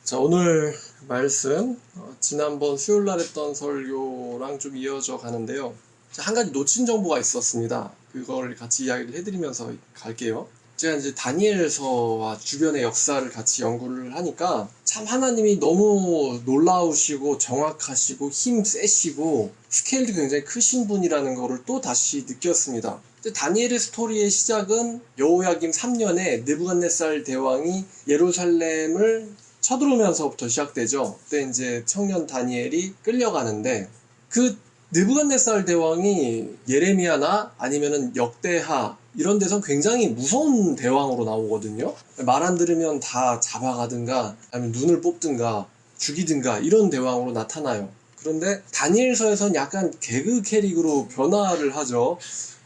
자, 오늘 말씀, 지난번 수요일 날 했던 설교랑 좀 이어져 가는데요. 한 가지 놓친 정보가 있었습니다. 그걸 같이 이야기를 해드리면서 갈게요. 제가 이제 다니엘서와 주변의 역사를 같이 연구를 하니까 참 하나님이 너무 놀라우시고 정확하시고 힘 세시고 스케일도 굉장히 크신 분이라는 거를 또 다시 느꼈습니다. 다니엘의 스토리의 시작은 여호야김 3년에 느부갓네살 대왕이 예루살렘을 쳐들어오면서부터 시작되죠. 그때 이제 청년 다니엘이 끌려가는데 그 느부갓네살 대왕이 예레미야나 아니면은 역대하 이런 데선 굉장히 무서운 대왕으로 나오거든요. 말 안 들으면 다 잡아가든가 아니면 눈을 뽑든가 죽이든가 이런 대왕으로 나타나요. 그런데 다니엘서에선 약간 개그 캐릭으로 변화를 하죠.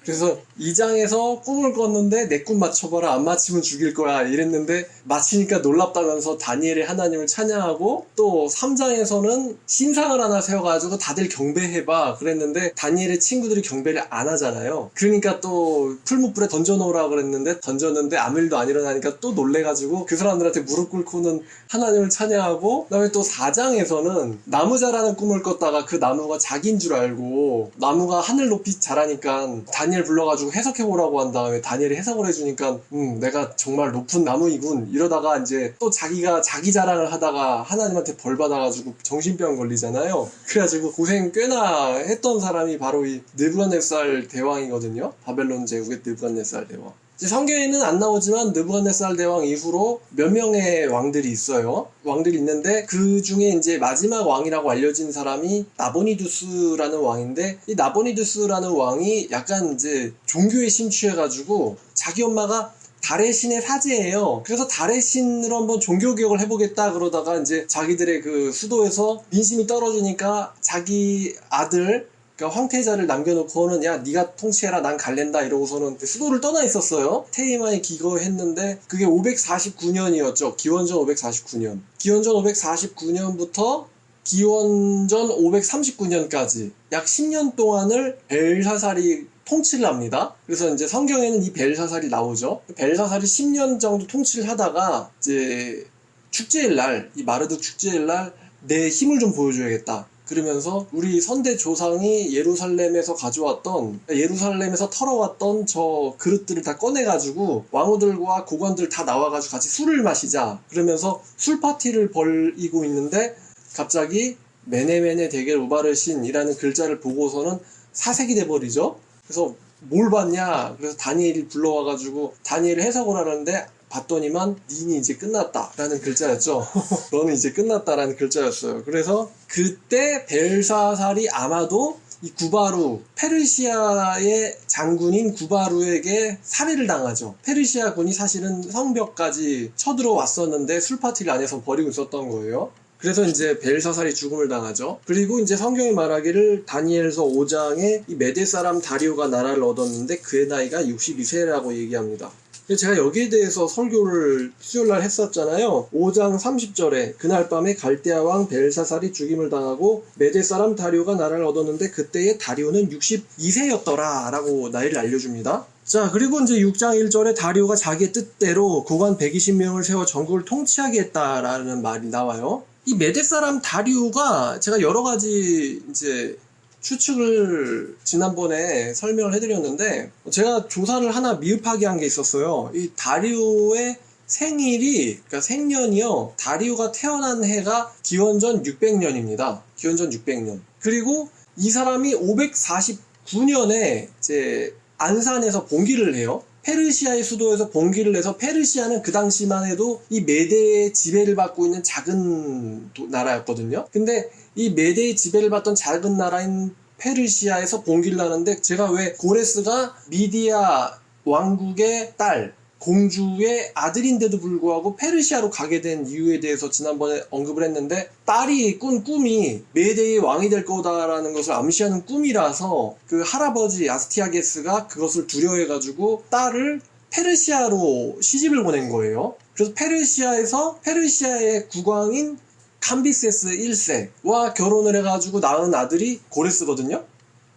그래서 2장에서 꿈을 꿨는데 내 꿈 맞춰봐라, 안 맞히면 죽일 거야 이랬는데 맞히니까 놀랍다면서 다니엘의 하나님을 찬양하고, 또 3장에서는 신상을 하나 세워가지고 다들 경배해봐 그랬는데 다니엘의 친구들이 경배를 안 하잖아요. 그러니까 또 풀무불에 던져놓으라 그랬는데 던졌는데 아무 일도 안 일어나니까 또 놀래가지고 그 사람들한테 무릎 꿇고는 하나님을 찬양하고, 그 다음에 또 4장에서는 나무 자라는 꿈을 꿨다가 그 나무가 자기인 줄 알고 나무가 하늘 높이 자라니까 다니엘 불러가지고 해석해보라고 한 다음에 다니엘이 해석을 해주니까 내가 정말 높은 나무이군 이러다가 이제 또 자기가 자기 자랑을 하다가 하나님한테 벌 받아가지고 정신병 걸리잖아요. 그래가지고 고생 꽤나 했던 사람이 바로 이 느부갓네살 대왕이거든요. 바벨론 제국의 느부갓네살 대왕. 성경에는 안 나오지만 느부갓네살 대왕 이후로 몇 명의 왕들이 있어요. 왕들이 있는데 그 중에 이제 마지막 왕이라고 알려진 사람이 나보니두스라는 왕인데, 이 나보니두스라는 왕이 약간 이제 종교에 심취해가지고 자기 엄마가 달의 신의 사제예요. 그래서 달의 신으로 한번 종교개혁을 해보겠다 그러다가 이제 자기들의 그 수도에서 민심이 떨어지니까 자기 아들, 그러니까 황태자를 남겨놓고는 야 네가 통치해라 난 갈랜다 이러고서는 수도를 떠나 있었어요. 테이마에 기거했는데 그게 549년이었죠. 기원전 549년. 기원전 549년부터 기원전 539년까지 약 10년 동안을 벨사살이 통치를 합니다. 그래서 이제 성경에는 이 벨사살이 나오죠. 벨사살이 10년 정도 통치를 하다가 이제 축제일 날, 이 마르둑 축제일 날 내 힘을 좀 보여줘야겠다. 그러면서 우리 선대 조상이 예루살렘에서 가져왔던, 예루살렘에서 털어왔던 저 그릇들을 다 꺼내가지고 왕후들과 고관들 다 나와가지고 같이 술을 마시자. 그러면서 술 파티를 벌이고 있는데 갑자기 메네메네 데겔 우바르신이라는 글자를 보고서는 사색이 돼버리죠. 그래서 뭘 봤냐? 그래서 다니엘이 불러와가지고 다니엘을 해석을 하는데 봤더니만 니는 이제 끝났다라는 글자였죠. 너는 이제 끝났다라는 글자였어요. 그래서 그때 벨사살이 아마도 이 구바루, 페르시아의 장군인 구바루에게 살해를 당하죠. 페르시아 군이 사실은 성벽까지 쳐들어왔었는데 술파티를 안에서 벌이고 있었던 거예요. 그래서 이제 벨사살이 죽음을 당하죠. 그리고 이제 성경이 말하기를 다니엘서 5장에 이 메대 사람 다리오가 나라를 얻었는데 그의 나이가 62세라고 얘기합니다. 제가 여기에 대해서 설교를 수요일날 했었잖아요. 5장 30절에 그날 밤에 갈대아 왕 벨사살이 죽임을 당하고 메대 사람 다리오가 나라를 얻었는데 그때의 다리오는 62세였더라 라고 나이를 알려줍니다. 자, 그리고 이제 6장 1절에 다리오가 자기의 뜻대로 고관 120명을 세워 전국을 통치하게 했다라는 말이 나와요. 이 메대 사람 다리오가 제가 여러 가지 이제 추측을 지난번에 설명을 해드렸는데, 제가 조사를 하나 미흡하게 한 게 있었어요. 이 다리오의 생일이, 그러니까 생년이요, 다리오가 태어난 해가 기원전 600년입니다. 기원전 600년. 그리고 이 사람이 549년에 이제 안산에서 봉기를 해요. 페르시아의 수도에서 봉기를 해서, 페르시아는 그 당시만 해도 이 메대의 지배를 받고 있는 작은 나라였거든요. 근데 이 메대의 지배를 받던 작은 나라인 페르시아에서 봉기를 하는데, 제가 왜 고레스가 미디아 왕국의 딸, 공주의 아들인데도 불구하고 페르시아로 가게 된 이유에 대해서 지난번에 언급을 했는데, 딸이 꾼 꿈이 메대의 왕이 될 거다라는 것을 암시하는 꿈이라서 그 할아버지 아스티아게스가 그것을 두려워해가지고 딸을 페르시아로 시집을 보낸 거예요. 그래서 페르시아에서 페르시아의 국왕인 캄비세스 1세와 결혼을 해가지고 낳은 아들이 고레스거든요.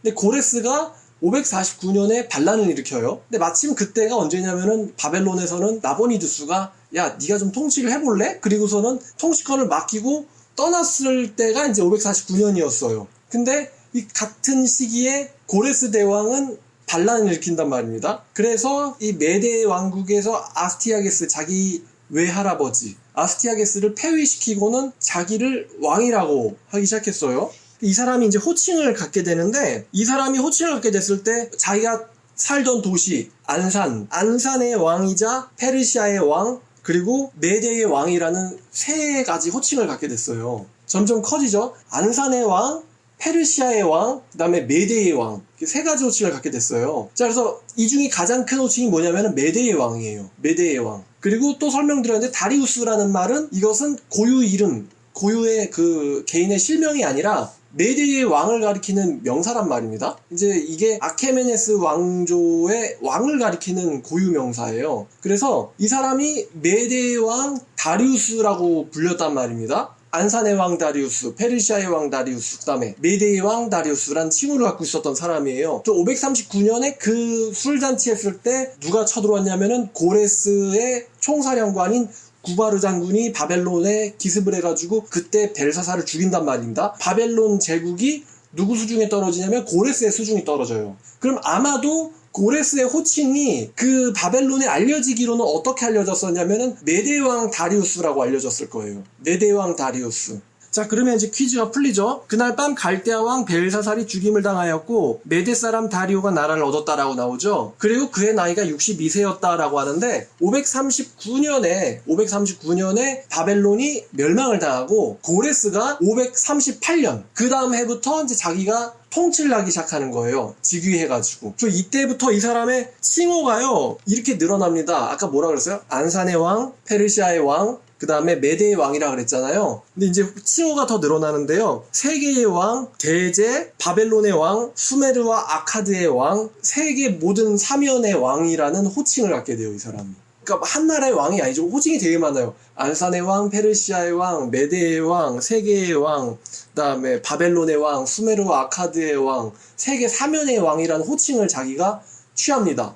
근데 고레스가 549년에 반란을 일으켜요. 근데 마침 그때가 언제냐면은 바벨론에서는 나보니두스가 야, 네가 좀 통치를 해볼래? 그리고서는 통치권을 맡기고 떠났을 때가 이제 549년이었어요. 근데 이 같은 시기에 고레스 대왕은 반란을 일으킨단 말입니다. 그래서 이 메데 왕국에서 아스티아게스, 자기 외할아버지 아스티아게스를 폐위시키고는 자기를 왕이라고 하기 시작했어요. 이 사람이 이제 호칭을 갖게 되는데, 이 사람이 호칭을 갖게 됐을 때 자기가 살던 도시 안산의 왕이자 페르시아의 왕, 그리고 메데의 왕이라는 세 가지 호칭을 갖게 됐어요. 점점 커지죠. 안산의 왕, 페르시아의 왕, 그 다음에 메데의 왕, 세 가지 호칭을 갖게 됐어요. 자, 그래서 이 중에 가장 큰 호칭이 뭐냐면 메데의 왕이에요. 메데의 왕. 그리고 또 설명드렸는데 다리우스라는 말은 이것은 고유 이름, 고유의 그 개인의 실명이 아니라 메데의 왕을 가리키는 명사란 말입니다. 이제 이게 아케메네스 왕조의 왕을 가리키는 고유 명사예요. 그래서 이 사람이 메데의 왕 다리우스라고 불렸단 말입니다. 안산의 왕 다리우스, 페르시아의 왕 다리우스, 그 다음에 메데의 왕 다리우스란 칭호를 갖고 있었던 사람이에요. 또 539년에 그 술잔치 했을 때 누가 쳐들어왔냐면은 고레스의 총사령관인 구바르 장군이 바벨론에 기습을 해가지고 그때 벨사사를 죽인단 말입니다. 바벨론 제국이 누구 수중에 떨어지냐면 고레스의 수중이 떨어져요. 그럼 아마도 고레스의 호칭이 그 바벨론에 알려지기로는 어떻게 알려졌었냐면은 메데왕 다리우스라고 알려졌을 거예요. 메데왕 다리우스. 자, 그러면 이제 퀴즈가 풀리죠. 그날 밤 갈대아 왕 벨사살이 죽임을 당하였고 메데 사람 다리오가 나라를 얻었다라고 나오죠. 그리고 그의 나이가 62세였다라고 하는데 539년에 바벨론이 멸망을 당하고 고레스가 538년 그 다음 해부터 이제 자기가 통치를 하기 시작하는 거예요. 즉위해가지고. 저 이때부터 이 사람의 칭호가요 이렇게 늘어납니다. 아까 뭐라 그랬어요? 안산의 왕, 페르시아의 왕, 그 다음에 메데의 왕이라 그랬잖아요. 근데 이제 칭호가 더 늘어나는데요. 세계의 왕, 대제, 바벨론의 왕, 수메르와 아카드의 왕, 세계 모든 사면의 왕이라는 호칭을 갖게 돼요, 이 사람이. 그러니까 한 나라의 왕이 아니죠. 호칭이 되게 많아요. 안산의 왕, 페르시아의 왕, 메데의 왕, 세계의 왕, 그 다음에 바벨론의 왕, 수메르와 아카드의 왕, 세계 사면의 왕이라는 호칭을 자기가 취합니다.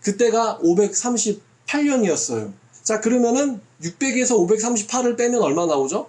그때가 538년이었어요. 자, 그러면은 600에서 538을 빼면 얼마 나오죠?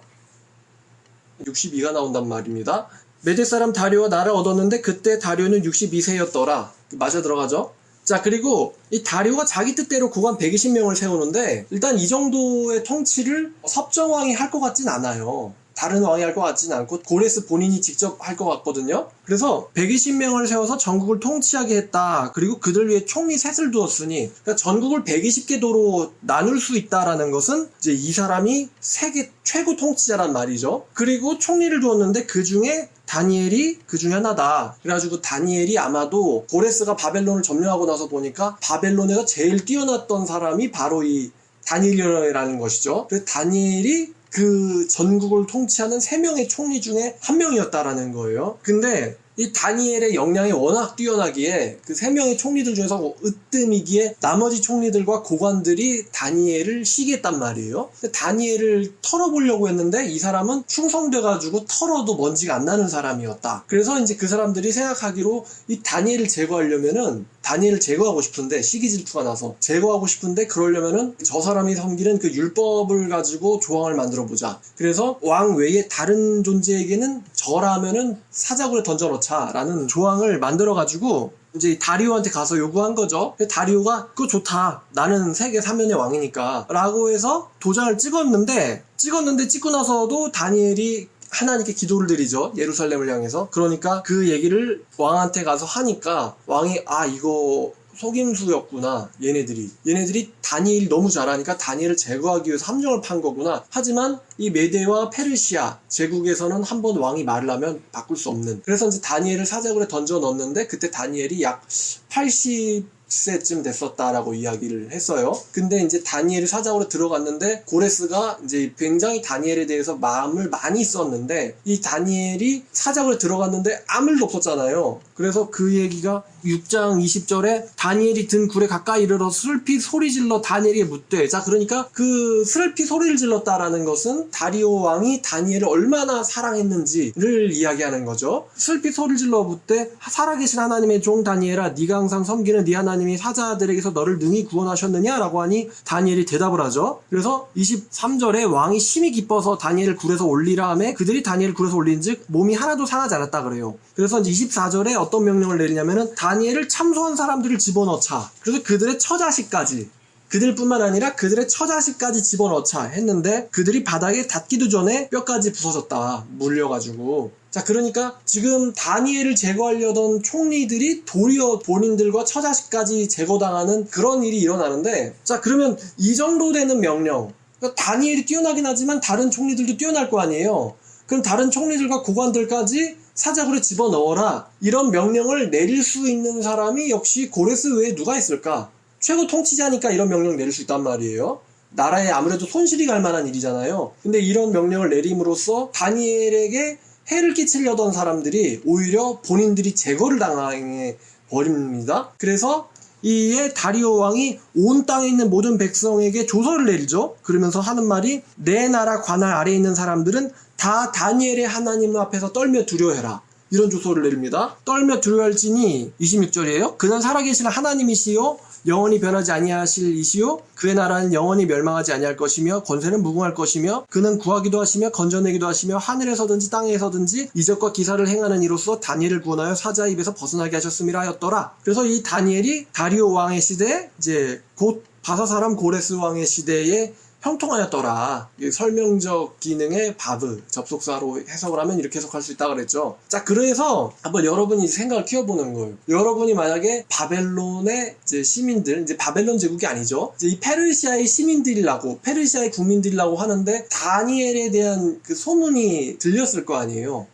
62가 나온단 말입니다. 메데 사람 다리오가 나라를 얻었는데 그때 다리오는 62세였더라. 맞아 들어가죠? 자, 그리고 이 다리오가 자기 뜻대로 국왕 120명을 세우는데 일단 이 정도의 통치를 섭정왕이 할 것 같진 않아요. 다른 왕이 할 것 같지는 않고 고레스 본인이 직접 할 것 같거든요. 그래서 120명을 세워서 전국을 통치하게 했다. 그리고 그들 위해 총리 셋을 두었으니 그러니까 전국을 120개 도로 나눌 수 있다라는 것은 이제 이 사람이 세계 최고 통치자란 말이죠. 그리고 총리를 두었는데 그 중에 다니엘이 그 중에 하나다. 그래가지고 다니엘이 아마도 고레스가 바벨론을 점령하고 나서 보니까 바벨론에서 제일 뛰어났던 사람이 바로 이 다니엘이라는 것이죠. 그래서 다니엘이 그 전국을 통치하는 3명의 총리 중에 한 명이었다라는 거예요. 근데 이 다니엘의 역량이 워낙 뛰어나기에 그 3명의 총리들 중에서 으뜸이기에 나머지 총리들과 고관들이 다니엘을 시기했단 말이에요. 근데 다니엘을 털어보려고 했는데 이 사람은 충성돼가지고 털어도 먼지가 안 나는 사람이었다. 그래서 이제 그 사람들이 생각하기로 이 다니엘을 제거하려면은 다니엘을 제거하고 싶은데 시기 질투가 나서 제거하고 싶은데 그러려면은 저 사람이 섬기는 그 율법을 가지고 조항을 만들어 보자. 그래서 왕 외에 다른 존재에게는 절하면은 사자굴에 던져넣자라는 조항을 만들어 가지고 이제 다리오한테 가서 요구한 거죠. 다리오가 그거 좋다. 나는 세계 3면의 왕이니까 라고 해서 도장을 찍고 나서도 다니엘이 하나님께 기도를 드리죠. 예루살렘을 향해서. 그러니까 그 얘기를 왕한테 가서 하니까 왕이 이거 속임수였구나. 얘네들이 다니엘이 너무 잘하니까 다니엘을 제거하기 위해서 함정을 판 거구나. 하지만 이 메데와 페르시아 제국에서는 한번 왕이 말을 하면 바꿀 수 없는. 그래서 이제 다니엘을 사자굴에 던져 넣었는데 그때 다니엘이 약 80세쯤 됐었다라고 이야기를 했어요. 근데 이제 다니엘이 사자굴에 들어갔는데 고레스가 이제 굉장히 다니엘에 대해서 마음을 많이 썼는데 이 다니엘이 사자굴에 들어갔는데 아무 일도 없었잖아요. 그래서 그 얘기가 6장 20절에 다니엘이 든 굴에 가까이 이르러 슬피 소리질러 다니엘에게 묻되, 자 그러니까 그 슬피 소리를 질렀다라는 것은 다리오 왕이 다니엘을 얼마나 사랑했는지를 이야기하는 거죠. 슬피 소리를 질러 묻되 살아계신 하나님의 종 다니엘아, 네가 항상 섬기는 네 하나님이 사자들에게서 너를 능히 구원하셨느냐라고 하니 다니엘이 대답을 하죠. 그래서 23절에 왕이 심히 기뻐서 다니엘을 굴에서 올리라 하매 그들이 다니엘을 굴에서 올린즉 몸이 하나도 상하지 않았다 그래요. 그래서 이제 24절에 어떤 명령을 내리냐면은 다니엘을 참소한 사람들을 집어넣자. 그래서 그들의 처자식까지, 그들뿐만 아니라 그들의 처자식까지 집어넣자 했는데 그들이 바닥에 닿기도 전에 뼈까지 부서졌다. 물려가지고. 자, 그러니까 지금 다니엘을 제거하려던 총리들이 도리어 본인들과 처자식까지 제거당하는 그런 일이 일어나는데, 자 그러면 이 정도 되는 명령, 그러니까 다니엘이 뛰어나긴 하지만 다른 총리들도 뛰어날 거 아니에요. 그럼 다른 총리들과 고관들까지 사자굴에 집어넣어라, 이런 명령을 내릴 수 있는 사람이 역시 고레스 외에 누가 있을까? 최고 통치자니까 이런 명령 내릴 수 있단 말이에요. 나라에 아무래도 손실이 갈 만한 일이잖아요. 근데 이런 명령을 내림으로써 다니엘에게 해를 끼치려던 사람들이 오히려 본인들이 제거를 당해 버립니다. 그래서 이에 다리오 왕이 온 땅에 있는 모든 백성에게 조서를 내리죠. 그러면서 하는 말이, 내 나라 관할 아래에 있는 사람들은 다 다니엘의 하나님 앞에서 떨며 두려워해라, 이런 조서를 내립니다. 떨며 두려워할지니 26절이에요. 그는 살아계시는 하나님이시요 영원히 변하지 아니하실 이시요 그의 나라는 영원히 멸망하지 아니할 것이며 권세는 무궁할 것이며 그는 구하기도 하시며 건져내기도 하시며 하늘에서든지 땅에서든지 이적과 기사를 행하는 이로써 다니엘을 구원하여 사자의 입에서 벗어나게 하셨음이라 하였더라. 그래서 이 다니엘이 다리오 왕의 시대, 이제 곧 바사 사람 고레스 왕의 시대에 형통하였더라. 설명적 기능의 바브, 접속사로 해석을 하면 이렇게 해석할 수 있다 그랬죠. 자, 그래서 한번 여러분이 생각을 키워보는 거예요. 여러분이 만약에 바벨론의 이제 시민들, 이제 바벨론 제국이 아니죠, 이제 이 페르시아의 시민들이라고, 페르시아의 국민들이라고 하는데 다니엘에 대한 그 소문이 들렸을 거 아니에요.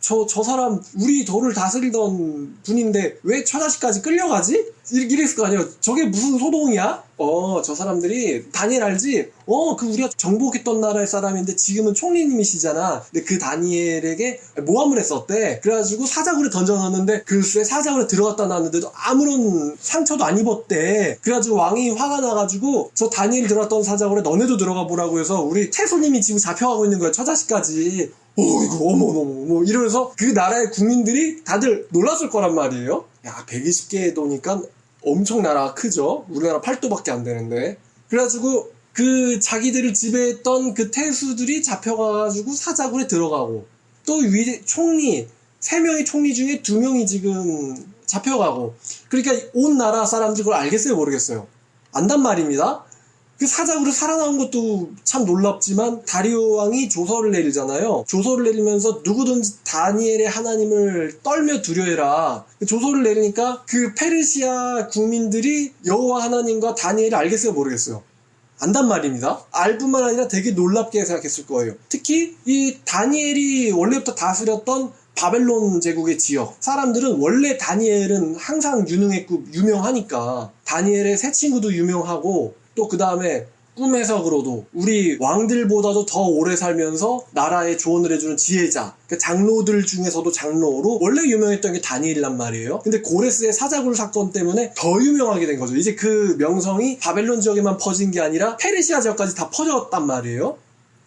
저 사람 우리 도를 다스리던 분인데 왜 처자식까지 끌려가지? 이랬을 거 아니에요. 저게 무슨 소동이야? 저 사람들이 다니엘 알지? 그 우리가 정복했던 나라의 사람인데 지금은 총리님이시잖아. 근데 그 다니엘에게 모함을 했었대. 그래가지고 사자굴에 던져놨는데 글쎄 사자굴에 들어갔다 나왔는데도 아무런 상처도 안 입었대. 그래가지고 왕이 화가 나가지고 저 다니엘 들어갔던 사자굴에 너네도 들어가 보라고 해서 우리 태소님이 지금 잡혀가고 있는 거야, 처자식까지. 이거 어머 이러면서 그 나라의 국민들이 다들 놀랐을 거란 말이에요. 야, 120개의 도니까 엄청 나라가 크죠. 우리나라 8도밖에 안 되는데. 그래가지고 그 자기들을 지배했던 그 태수들이 잡혀가가지고 사자굴에 들어가고, 또 총리 3명의 총리 중에 2명이 지금 잡혀가고, 그러니까 온 나라 사람들 그걸 알겠어요, 모르겠어요? 안단 말입니다. 그 사자굴에 살아나온 것도 참 놀랍지만 다리오 왕이 조서를 내리잖아요. 조서를 내리면서 누구든지 다니엘의 하나님을 떨며 두려해라. 조서를 내리니까 그 페르시아 국민들이 여호와 하나님과 다니엘을 알겠어요, 모르겠어요? 안단 말입니다. 알 뿐만 아니라 되게 놀랍게 생각했을 거예요. 특히 이 다니엘이 원래부터 다스렸던 바벨론 제국의 지역 사람들은 원래 다니엘은 항상 유명하니까 다니엘의 새 친구도 유명하고, 또 그 다음에 꿈 해석으로도 우리 왕들보다도 더 오래 살면서 나라에 조언을 해주는 지혜자, 그러니까 장로들 중에서도 장로로 원래 유명했던 게 다니엘이란 말이에요. 근데 고레스의 사자굴 사건 때문에 더 유명하게 된 거죠. 이제 그 명성이 바벨론 지역에만 퍼진 게 아니라 페르시아 지역까지 다 퍼졌단 말이에요.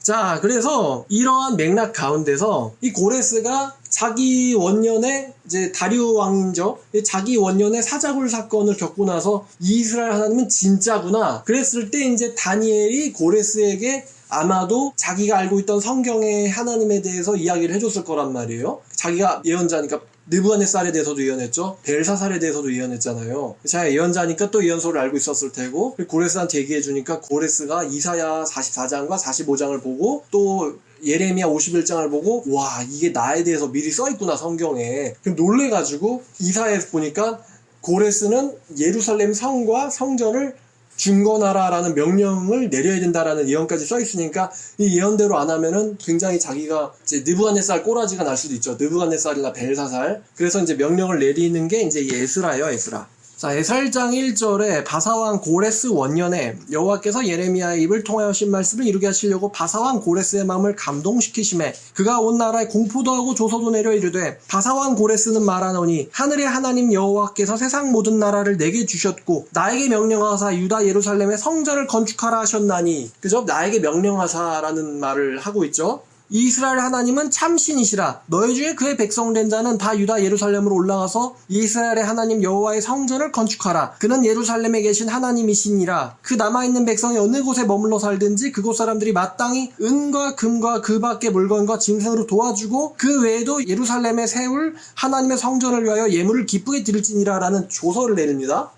자, 그래서 이러한 맥락 가운데서 이 고레스가 자기 원년에, 이제 다리오 왕이죠, 자기 원년에 사자굴 사건을 겪고 나서 이스라엘 하나님은 진짜구나 그랬을 때 이제 다니엘이 고레스에게 아마도 자기가 알고 있던 성경의 하나님에 대해서 이야기를 해줬을 거란 말이에요. 자기가 예언자니까 느부갓네살에 대해서도 예언했죠. 벨사살에 대해서도 예언했잖아요. 자기가 예언자니까 또 예언서를 알고 있었을 테고, 고레스한테 얘기해주니까 고레스가 이사야 44장과 45장을 보고 또 예레미야 51장을 보고, 와, 이게 나에 대해서 미리 써있구나 성경에. 그럼 놀래가지고 이사야에서 보니까 고레스는 예루살렘 성과 성전을 중건하라라는 명령을 내려야 된다라는 예언까지 써있으니까 이 예언대로 안 하면은 굉장히 자기가 이제 느부갓네살 꼬라지가 날 수도 있죠. 느부갓네살이나 벨사살. 그래서 이제 명령을 내리는 게 이제 에스라예요, 에스라. 자, 에살장 1절에 바사왕 고레스 원년에 여호와께서 예레미야의 입을 통하여 하신 말씀을 이루게 하시려고 바사왕 고레스의 마음을 감동시키심에 그가 온 나라에 공포도 하고 조서도 내려 이르되 바사왕 고레스는 말하노니 하늘의 하나님 여호와께서 세상 모든 나라를 내게 주셨고 나에게 명령하사 유다 예루살렘에 성전을 건축하라 하셨나니, 그죠? 나에게 명령하사라는 말을 하고 있죠. 이스라엘 하나님은 참신이시라. 너희 중에 그의 백성된 자는 다 유다 예루살렘으로 올라가서 이스라엘의 하나님 여호와의 성전을 건축하라. 그는 예루살렘에 계신 하나님이시니라. 그 남아있는 백성이 어느 곳에 머물러 살든지 그곳 사람들이 마땅히 은과 금과 그 밖의 물건과 짐승으로 도와주고 그 외에도 예루살렘에 세울 하나님의 성전을 위하여 예물을 기쁘게 드릴지니라 라는 조서를 내립니다.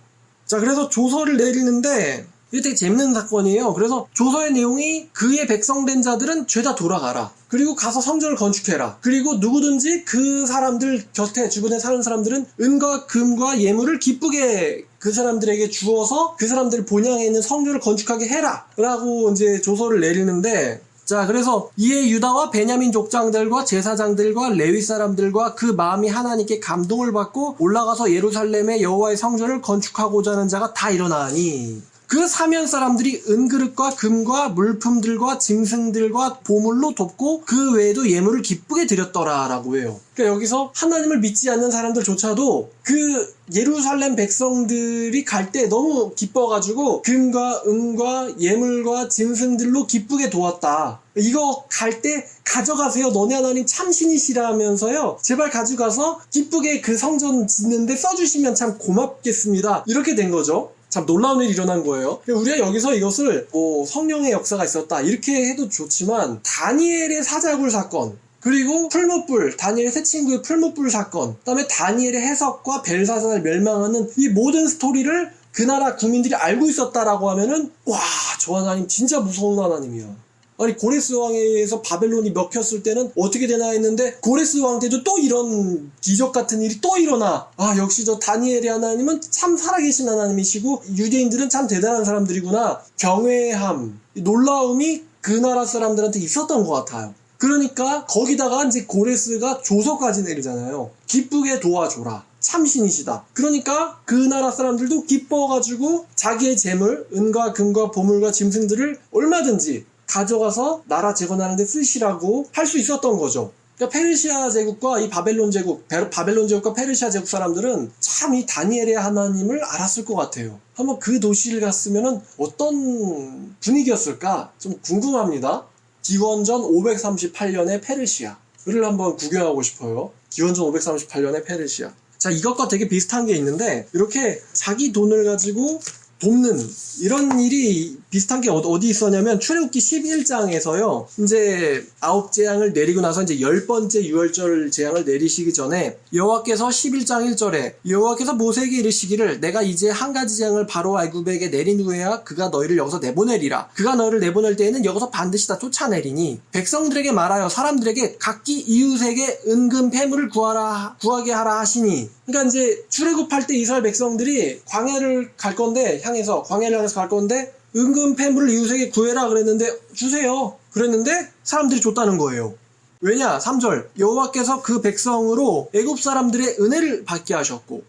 자, 그래서 조서를 내리는데 이게 되게 재밌는 사건이에요. 그래서 조서의 내용이 그의 백성된 자들은 죄다 돌아가라. 그리고 가서 성전을 건축해라. 그리고 누구든지 그 사람들 곁에 주변에 사는 사람들은 은과 금과 예물을 기쁘게 그 사람들에게 주어서 그 사람들 본향에 있는 성전을 건축하게 해라. 라고 이제 조서를 내리는데, 자, 그래서 이에 유다와 베냐민 족장들과 제사장들과 레위 사람들과 그 마음이 하나님께 감동을 받고 올라가서 예루살렘의 여호와의 성전을 건축하고자 하는 자가 다 일어나니 그 사면 사람들이 은그릇과 금과 물품들과 짐승들과 보물로 돕고 그 외에도 예물을 기쁘게 드렸더라라고 해요. 그러니까 여기서 하나님을 믿지 않는 사람들조차도 그 예루살렘 백성들이 갈 때 너무 기뻐가지고 금과 은과 예물과 짐승들로 기쁘게 도왔다. 이거 갈 때 가져가세요. 너네 하나님 참신이시라면서요. 제발 가져가서 기쁘게 그 성전 짓는데 써주시면 참 고맙겠습니다. 이렇게 된 거죠. 참 놀라운 일이 일어난 거예요. 우리가 여기서 이것을 성령의 역사가 있었다 이렇게 해도 좋지만, 다니엘의 사자굴 사건, 그리고 풀무불, 다니엘의 세 친구의 풀무불 사건, 그 다음에 다니엘의 해석과 벨사살 멸망하는 이 모든 스토리를 그 나라 국민들이 알고 있었다라고 하면은, 와, 저 하나님 진짜 무서운 하나님이야. 아니, 고레스 왕에 의해서 바벨론이 먹혔을 때는 어떻게 되나 했는데 고레스 왕 때도 또 이런 기적 같은 일이 또 일어나. 아, 역시 저 다니엘의 하나님은 참 살아계신 하나님이시고 유대인들은 참 대단한 사람들이구나. 경외함, 놀라움이 그 나라 사람들한테 있었던 것 같아요. 그러니까 거기다가 이제 고레스가 조서까지 내리잖아요. 기쁘게 도와줘라. 참신이시다. 그러니까 그 나라 사람들도 기뻐가지고 자기의 재물, 은과 금과 보물과 짐승들을 얼마든지 가져가서 나라 재건하는 데 쓰시라고 할 수 있었던 거죠. 그러니까 페르시아 제국과 이 바벨론 제국과 페르시아 제국 사람들은 참 이 다니엘의 하나님을 알았을 것 같아요. 한번 그 도시를 갔으면 어떤 분위기였을까 좀 궁금합니다. 기원전 538년의 페르시아를 한번 구경하고 싶어요. 기원전 538년의 페르시아. 자, 이것과 되게 비슷한 게 있는데, 이렇게 자기 돈을 가지고 돕는 이런 일이 비슷한 게 어디 있었냐면 출애굽기 11장에서요. 이제 9재앙을 내리고 나서 이제 10번째 유월절 재앙을 내리시기 전에 여호와께서 11장 1절에 여호와께서 모세에게 이르시기를 내가 이제 한 가지 재앙을 바로 애굽에게 내린 후에야 그가 너희를 여기서 내보내리라. 그가 너희를 내보낼 때에는 여기서 반드시 다 쫓아내리니 백성들에게 말하여 사람들에게 각기 이웃에게 은금 패물을 구하게 하라 하시니. 그러니까 이제 출애굽할 때 이스라엘 백성들이 광야를 갈 건데 광야를 향해서 갈 건데 은금 패물을 이웃에게 구해라 그랬는데 주세요. 그랬는데 사람들이 줬다는 거예요. 왜냐? 3절 여호와께서 그 백성으로 애굽 사람들의 은혜를 받게 하셨고,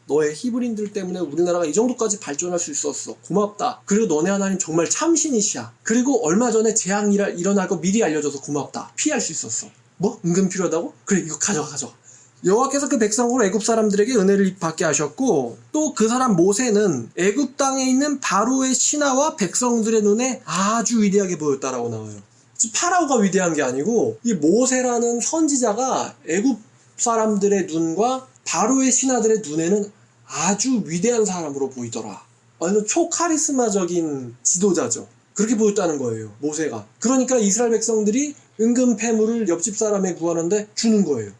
너의 히브리인들 때문에 우리나라가 이 정도까지 발전할 수 있었어. 고맙다. 그리고 너네 하나님 정말 참신이시야. 그리고 얼마 전에 재앙이 일어날 거 미리 알려줘서 고맙다. 피할 수 있었어. 뭐? 은금 필요하다고? 그래, 이거 가져가. 여호와께서 그 백성으로 애굽 사람들에게 은혜를 받게 하셨고, 또 그 사람 모세는 애굽 땅에 있는 바로의 신하와 백성들의 눈에 아주 위대하게 보였다라고 나와요. 파라오가 위대한 게 아니고 이 모세라는 선지자가 애굽 사람들의 눈과 바로의 신하들의 눈에는 아주 위대한 사람으로 보이더라. 완전 초카리스마적인 지도자죠. 그렇게 보였다는 거예요, 모세가. 그러니까 이스라엘 백성들이 은금 패물을 옆집 사람에 구하는데 주는 거예요.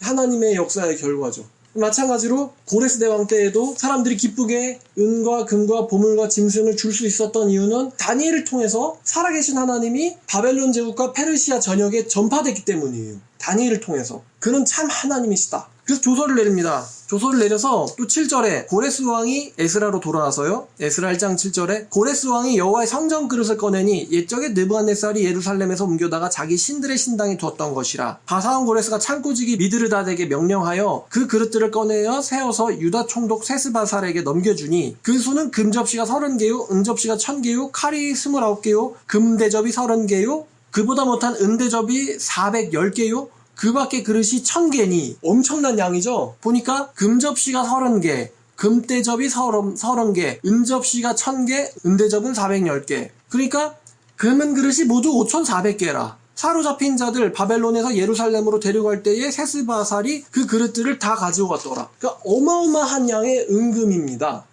하나님의 역사의 결과죠. 마찬가지로 고레스 대왕 때에도 사람들이 기쁘게 은과 금과 보물과 짐승을 줄 수 있었던 이유는 다니엘을 통해서 살아계신 하나님이 바벨론 제국과 페르시아 전역에 전파됐기 때문이에요. 다니엘을 통해서. 그는 참 하나님이시다. 그래서 조서를 내립니다. 조서를 내려서 또 7절에 고레스 왕이 에스라로 돌아와서요. 에스라 1장 7절에 고레스 왕이 여호와의 성전 그릇을 꺼내니 옛적에 느부갓네살이 예루살렘에서 옮겨다가 자기 신들의 신당에 두었던 것이라. 바사왕 고레스가 창고지기 미드르닷에게 명령하여 그 그릇들을 꺼내어 세워서 유다 총독 세스바살에게 넘겨주니 그 수는 금접시가 30개요 은접시가 1000개요 칼이 29개요 금대접이 30개요 그보다 못한 은대접이 410개요 그 밖에 그릇이 1000개니 엄청난 양이죠. 보니까 금접시가 30개, 금대접이 30개, 은접시가 1000개, 은대접은 410개. 그러니까 금은 그릇이 모두 5400개라. 사로잡힌 자들 바벨론에서 예루살렘으로 데려갈 때에 세스바살이 그 그릇들을 다 가지고 갔더라. 그러니까 어마어마한 양의 은금입니다.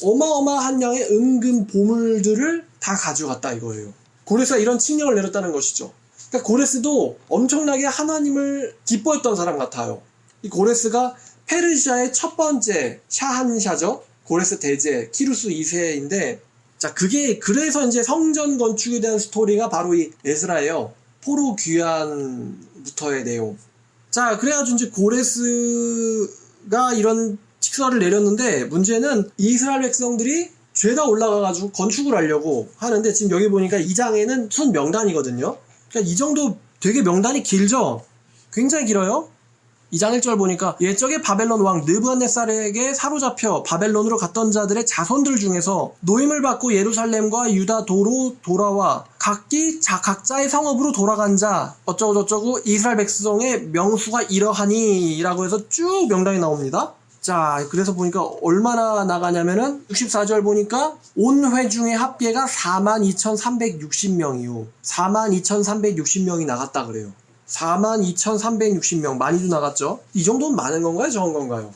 어마어마한 양의 은금 보물들을 다 가져갔다 이거예요. 고레스가 이런 칙령을 내렸다는 것이죠. 그러니까 고레스도 엄청나게 하나님을 기뻐했던 사람 같아요. 이 고레스가 페르시아의 첫 번째 샤한샤죠. 고레스 대제 키루스 2세인데, 자 그게 그래서 이제 성전 건축에 대한 스토리가 바로 이 에스라예요. 포로 귀환부터의 내용. 자 그래가지고 이제 고레스가 이런 칙서를 내렸는데, 문제는 이스라엘 백성들이 죄다 올라가가지고 건축을 하려고 하는데, 지금 여기 보니까 2장에는 순 명단이거든요. 그러니까 이 정도 되게 명단이 길죠? 굉장히 길어요? 2장 1절 보니까 옛적에 바벨론 왕 느부갓네살에게 사로잡혀 바벨론으로 갔던 자들의 자손들 중에서 노임을 받고 예루살렘과 유다도로 돌아와 각자의 성읍으로 돌아간 자 어쩌고저쩌고 이스라엘 백성의 명수가 이러하니 라고 해서 쭉 명단이 나옵니다. 자, 그래서 보니까 얼마나 나가냐면은 64절 보니까 온 회중의 합계가 42,360명이요. 42,360명이 나갔다 그래요. 42,360명. 많이도 나갔죠? 이 정도면 많은 건가요? 적은 건가요?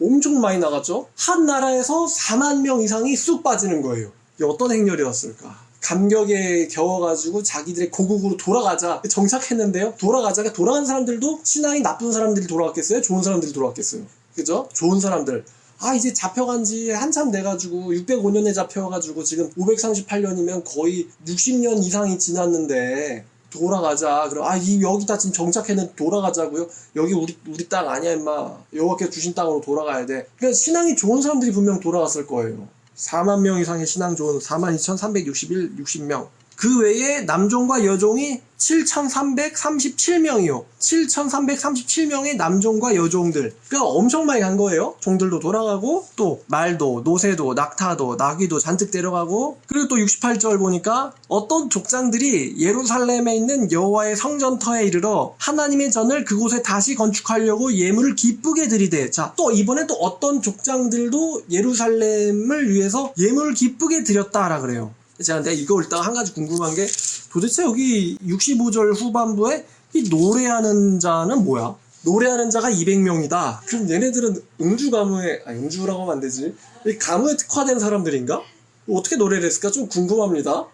엄청 많이 나갔죠? 한 나라에서 4만 명 이상이 쑥 빠지는 거예요. 이게 어떤 행렬이었을까? 감격에 겨워가지고 자기들의 고국으로 돌아가자 정착했는데요. 돌아간 사람들도 신앙이 나쁜 사람들이 돌아갔겠어요? 좋은 사람들이 돌아갔겠어요? 그죠? 좋은 사람들. 이제 잡혀간 지 한참 돼가지고 605년에 잡혀가지고 지금 538년이면 거의 60년 이상이 지났는데 돌아가자. 그럼 여기다 지금 정착했는데 돌아가자고요? 여기 우리 땅 아니야 임마. 여호와께서 주신 땅으로 돌아가야 돼. 그러니까 신앙이 좋은 사람들이 분명 돌아갔을 거예요. 4만 명 이상의 신앙 좋은 42,361, 60명. 그 외에 남종과 여종이 7,337명이요. 7,337명의 남종과 여종들. 그러니까 엄청 많이 간 거예요. 종들도 돌아가고, 또 말도, 노새도, 낙타도, 나귀도 잔뜩 데려가고, 그리고 또 68절 보니까 어떤 족장들이 예루살렘에 있는 여호와의 성전터에 이르러 하나님의 전을 그곳에 다시 건축하려고 예물을 기쁘게 드리되. 자, 또 이번에 또 어떤 족장들도 예루살렘을 위해서 예물을 기쁘게 드렸다라 그래요. 제가 근데 이거 읽다가 한 가지 궁금한 게, 도대체 여기 65절 후반부에 이 노래하는 자는 뭐야? 노래하는 자가 200명이다. 그럼 얘네들은 음주라고 하면 안 되지. 가무에 특화된 사람들인가? 어떻게 노래를 했을까? 좀 궁금합니다.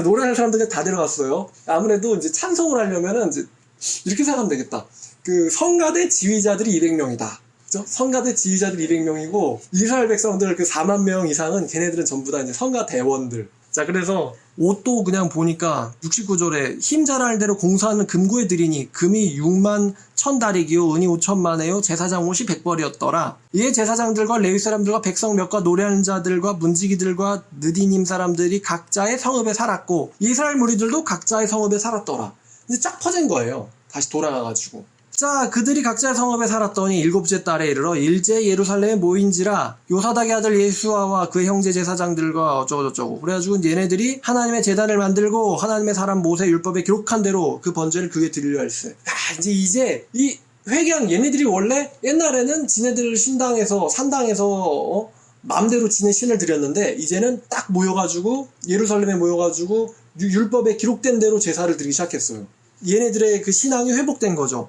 노래하는 사람들 다 데려갔어요. 아무래도 이제 찬송을 하려면은 이제 이렇게 생각하면 되겠다. 그 성가대 지휘자들이 200명이다. 그죠? 성가대 지휘자들이 200명이고, 이스라엘 백성들 그 4만 명 이상은 걔네들은 전부 다 이제 성가 대원들. 자, 그래서 옷도 그냥 보니까 69절에 힘 잘하는 대로 공사하는 금고에 드리니 금이 6만 1000다리기요 은이 5천만에요 제사장 옷이 100벌이었더라. 이에 제사장들과 레위 사람들과 백성 몇과 노래하는 자들과 문지기들과 느디님 사람들이 각자의 성읍에 살았고 이스라엘 무리들도 각자의 성읍에 살았더라. 이제 쫙 퍼진 거예요. 다시 돌아가가지고. 자, 그들이 각자의 성읍에 살았더니 7째 달에 이르러 일제 예루살렘에 모인지라. 요사닥의 아들 예수아와 그의 형제 제사장들과 어쩌고저쩌고. 그래가지고 얘네들이 하나님의 제단을 만들고 하나님의 사람 모세 율법에 기록한 대로 그 번제를 그게 드리려 할세. 이제 이 회개한 얘네들이 원래 옛날에는 지네들 산당에서 마음대로 지네 신을 드렸는데, 이제는 딱 모여가지고 예루살렘에 모여가지고 율법에 기록된 대로 제사를 드리기 시작했어요. 얘네들의 그 신앙이 회복된 거죠.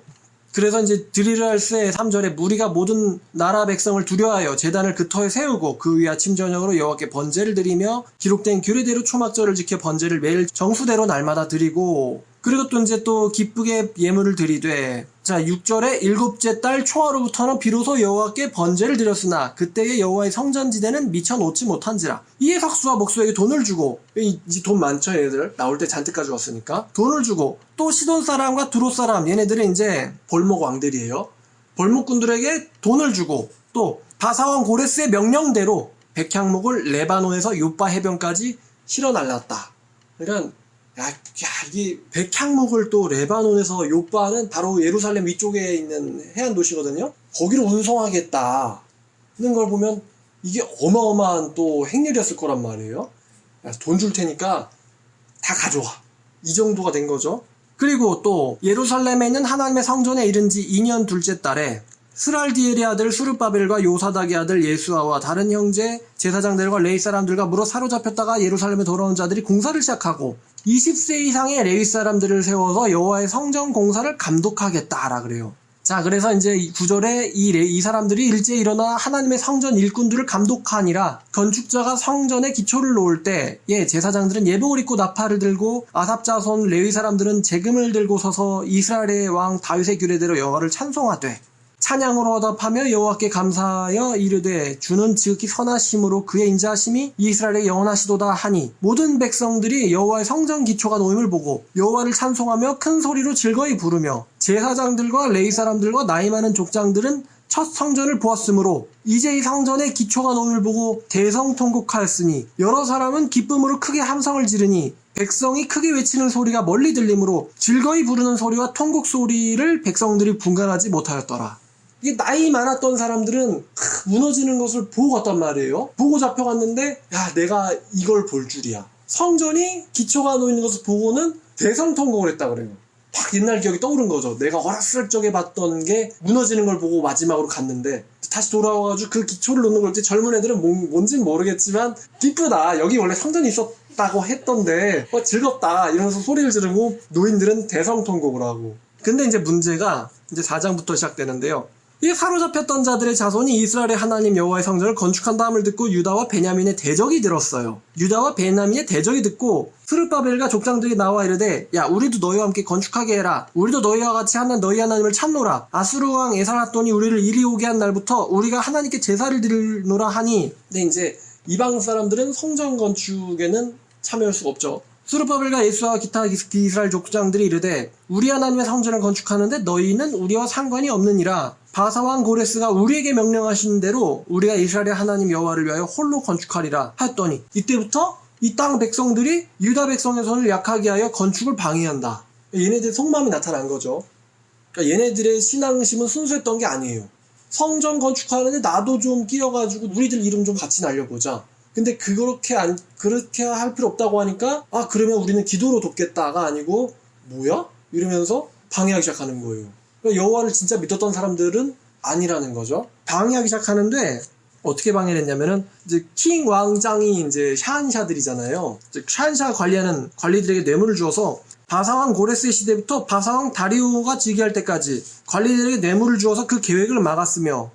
그래서 이제 드리려 할세 3절에 무리가 모든 나라 백성을 두려워하여 제단을 그 터에 세우고 그 위 아침 저녁으로 여호와께 번제를 드리며 기록된 규례대로 초막절을 지켜 번제를 매일 정수대로 날마다 드리고, 그리고 또 이제 또 기쁘게 예물을 드리되. 자, 6절에 7째 달 초하루부터는 비로소 여호와께 번제를 드렸으나 그때의 여호와의 성전지대는 미쳐 놓지 못한지라. 이에 석수와 목수에게 돈을 주고, 이제 돈 많죠 얘네들. 나올 때 잔뜩 가져왔으니까 돈을 주고, 또 시돈 사람과 두롯 사람, 얘네들은 이제 볼목 왕들이에요. 벌목꾼들에게 돈을 주고 또 바사왕 고레스의 명령대로 백향목을 레바논에서 요빠 해변까지 실어 날랐다. 그러니까 이게 백향목을 또 레바논에서 요빠는 바로 예루살렘 위쪽에 있는 해안 도시거든요. 거기로 운송하겠다는 걸 보면 이게 어마어마한 또 행렬이었을 거란 말이에요. 돈 줄 테니까 다 가져와. 이 정도가 된 거죠. 그리고 또 예루살렘에 있는 하나님의 성전에 이른 지 2년 둘째 달에 스랄디엘의 아들 수르바벨과 요사닥의 아들 예수아와 다른 형제 제사장들과 레위 사람들과 물어 사로잡혔다가 예루살렘에 돌아온 자들이 공사를 시작하고 20세 이상의 레위 사람들을 세워서 여호와의 성전 공사를 감독하겠다라 그래요. 자, 그래서 이제 이 9절에 이 사람들이 일제히 일어나 하나님의 성전 일꾼들을 감독하니라. 건축자가 성전에 기초를 놓을 때 제사장들은 예복을 입고 나팔을 들고 아삽 자손 레위 사람들은 재금을 들고 서서 이스라엘의 왕 다윗의 규례대로 여호와를 찬송하되 찬양으로 화답하며 여호와께 감사하여 이르되 주는 지극히 선하심으로 그의 인자하심이 이스라엘의 영원하시도다 하니 모든 백성들이 여호와의 성전 기초가 놓임을 보고 여호와를 찬송하며 큰 소리로 즐거이 부르며 제사장들과 레위 사람들과 나이 많은 족장들은 첫 성전을 보았으므로 이제 이 성전의 기초가 놓임을 보고 대성통곡하였으니 여러 사람은 기쁨으로 크게 함성을 지르니 백성이 크게 외치는 소리가 멀리 들리므로 즐거이 부르는 소리와 통곡 소리를 백성들이 분간하지 못하였더라. 이게 나이 많았던 사람들은 무너지는 것을 보고 갔단 말이에요. 보고 잡혀갔는데 내가 이걸 볼 줄이야. 성전이 기초가 놓이는 것을 보고는 대성통곡을 했다 그래요. 막 옛날 기억이 떠오른 거죠. 내가 어렸을 적에 봤던 게 무너지는 걸 보고 마지막으로 갔는데 다시 돌아와가지고 그 기초를 놓는 걸 때 젊은 애들은 뭔지는 모르겠지만 기쁘다. 여기 원래 성전이 있었다고 했던데 즐겁다 이러면서 소리를 지르고 노인들은 대성통곡을 하고. 근데 이제 문제가 이제 4장부터 시작되는데요. 이 사로잡혔던 자들의 자손이 이스라엘의 하나님 여호와의 성전을 건축한다 함을 듣고 유다와 베냐민의 대적이 들었어요. 유다와 베냐민의 대적이 듣고 스룹바벨과 족장들이 나와 이르되 우리도 너희와 함께 건축하게 해라. 우리도 너희와 같이 하는 너희 하나님을 찾노라. 아수르 왕 에살핫돈이 우리를 이리 오게 한 날부터 우리가 하나님께 제사를 드리노라 하니. 근데 이제 이방 사람들은 성전 건축에는 참여할 수가 없죠. 스룹바벨과 예수와 기타 이스라엘 족장들이 이르되 우리 하나님의 성전을 건축하는데 너희는 우리와 상관이 없느니라. 바사왕 고레스가 우리에게 명령하신 대로 우리가 이스라엘의 하나님 여호와를 위하여 홀로 건축하리라 하였더니 이때부터 이 땅 백성들이 유다 백성의 손을 약하게 하여 건축을 방해한다. 얘네들 속마음이 나타난 거죠. 그러니까 얘네들의 신앙심은 순수했던 게 아니에요. 성전 건축하는데 나도 좀 끼어가지고 우리들 이름 좀 같이 날려보자. 근데 그렇게 할 필요 없다고 하니까 그러면 우리는 기도로 돕겠다가 아니고 뭐야? 이러면서 방해하기 시작하는 거예요. 그러니까 여호와를 진짜 믿었던 사람들은 아니라는 거죠. 방해하기 시작하는데 어떻게 방해를 했냐면은 이제 킹 왕장이 이제 샤한샤들이잖아요. 샤한샤가 관리하는 관리들에게 뇌물을 주어서 바사왕 고레스의 시대부터 바사왕 다리오가 즉위할 때까지 관리들에게 뇌물을 주어서 그 계획을 막았으며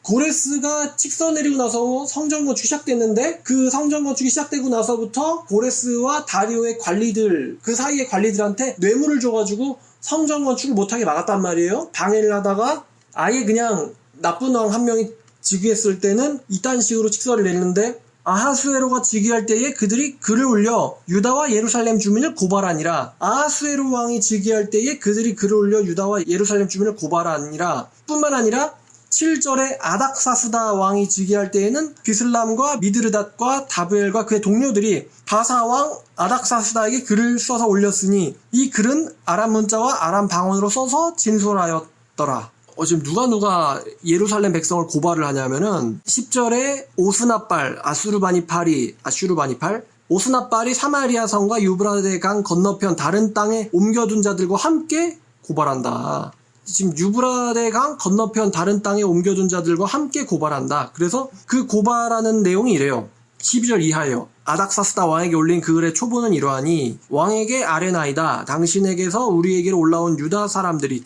고레스가 직서 내리고 나서 성전 건축이 시작됐는데 그 성전 건축이 시작되고 나서부터 고레스와 다리오의 관리들 그 사이의 관리들한테 뇌물을 줘가지고 성전 건축을 못하게 막았단 말이에요. 방해를 하다가 아예 그냥 나쁜 왕 한 명이 즉위했을 때는 이딴 식으로 직서를 냈는데 아하수에로가 즉위할 때에 그들이 글을 올려 유다와 예루살렘 주민을 고발하니라. 아하수에로 왕이 즉위할 때에 그들이 글을 올려 유다와 예루살렘 주민을 고발하니라. 뿐만 아니라 7절에 아닥사스다 왕이 즉위할 때에는 비슬람과 미드르닷과 다브엘과 그의 동료들이 바사왕 아닥사스다에게 글을 써서 올렸으니 이 글은 아람 문자와 아람 방언으로 써서 진술하였더라. 지금 누가 예루살렘 백성을 고발을 하냐면은 10절에 오스나빨 아슈르바니팔 오스나빨이 사마리아 성과 유브라데 강 건너편 다른 땅에 옮겨둔 자들과 함께 고발한다. 지금 유브라데 강 건너편 다른 땅에 옮겨둔 자들과 함께 고발한다. 그래서 그 고발하는 내용이 이래요. 12절 이하예요. 아닥사스다 왕에게 올린 그 글의 초보는 이러하니 왕에게 아뢰나이다. 당신에게서 우리에게로 올라온 유다 사람들이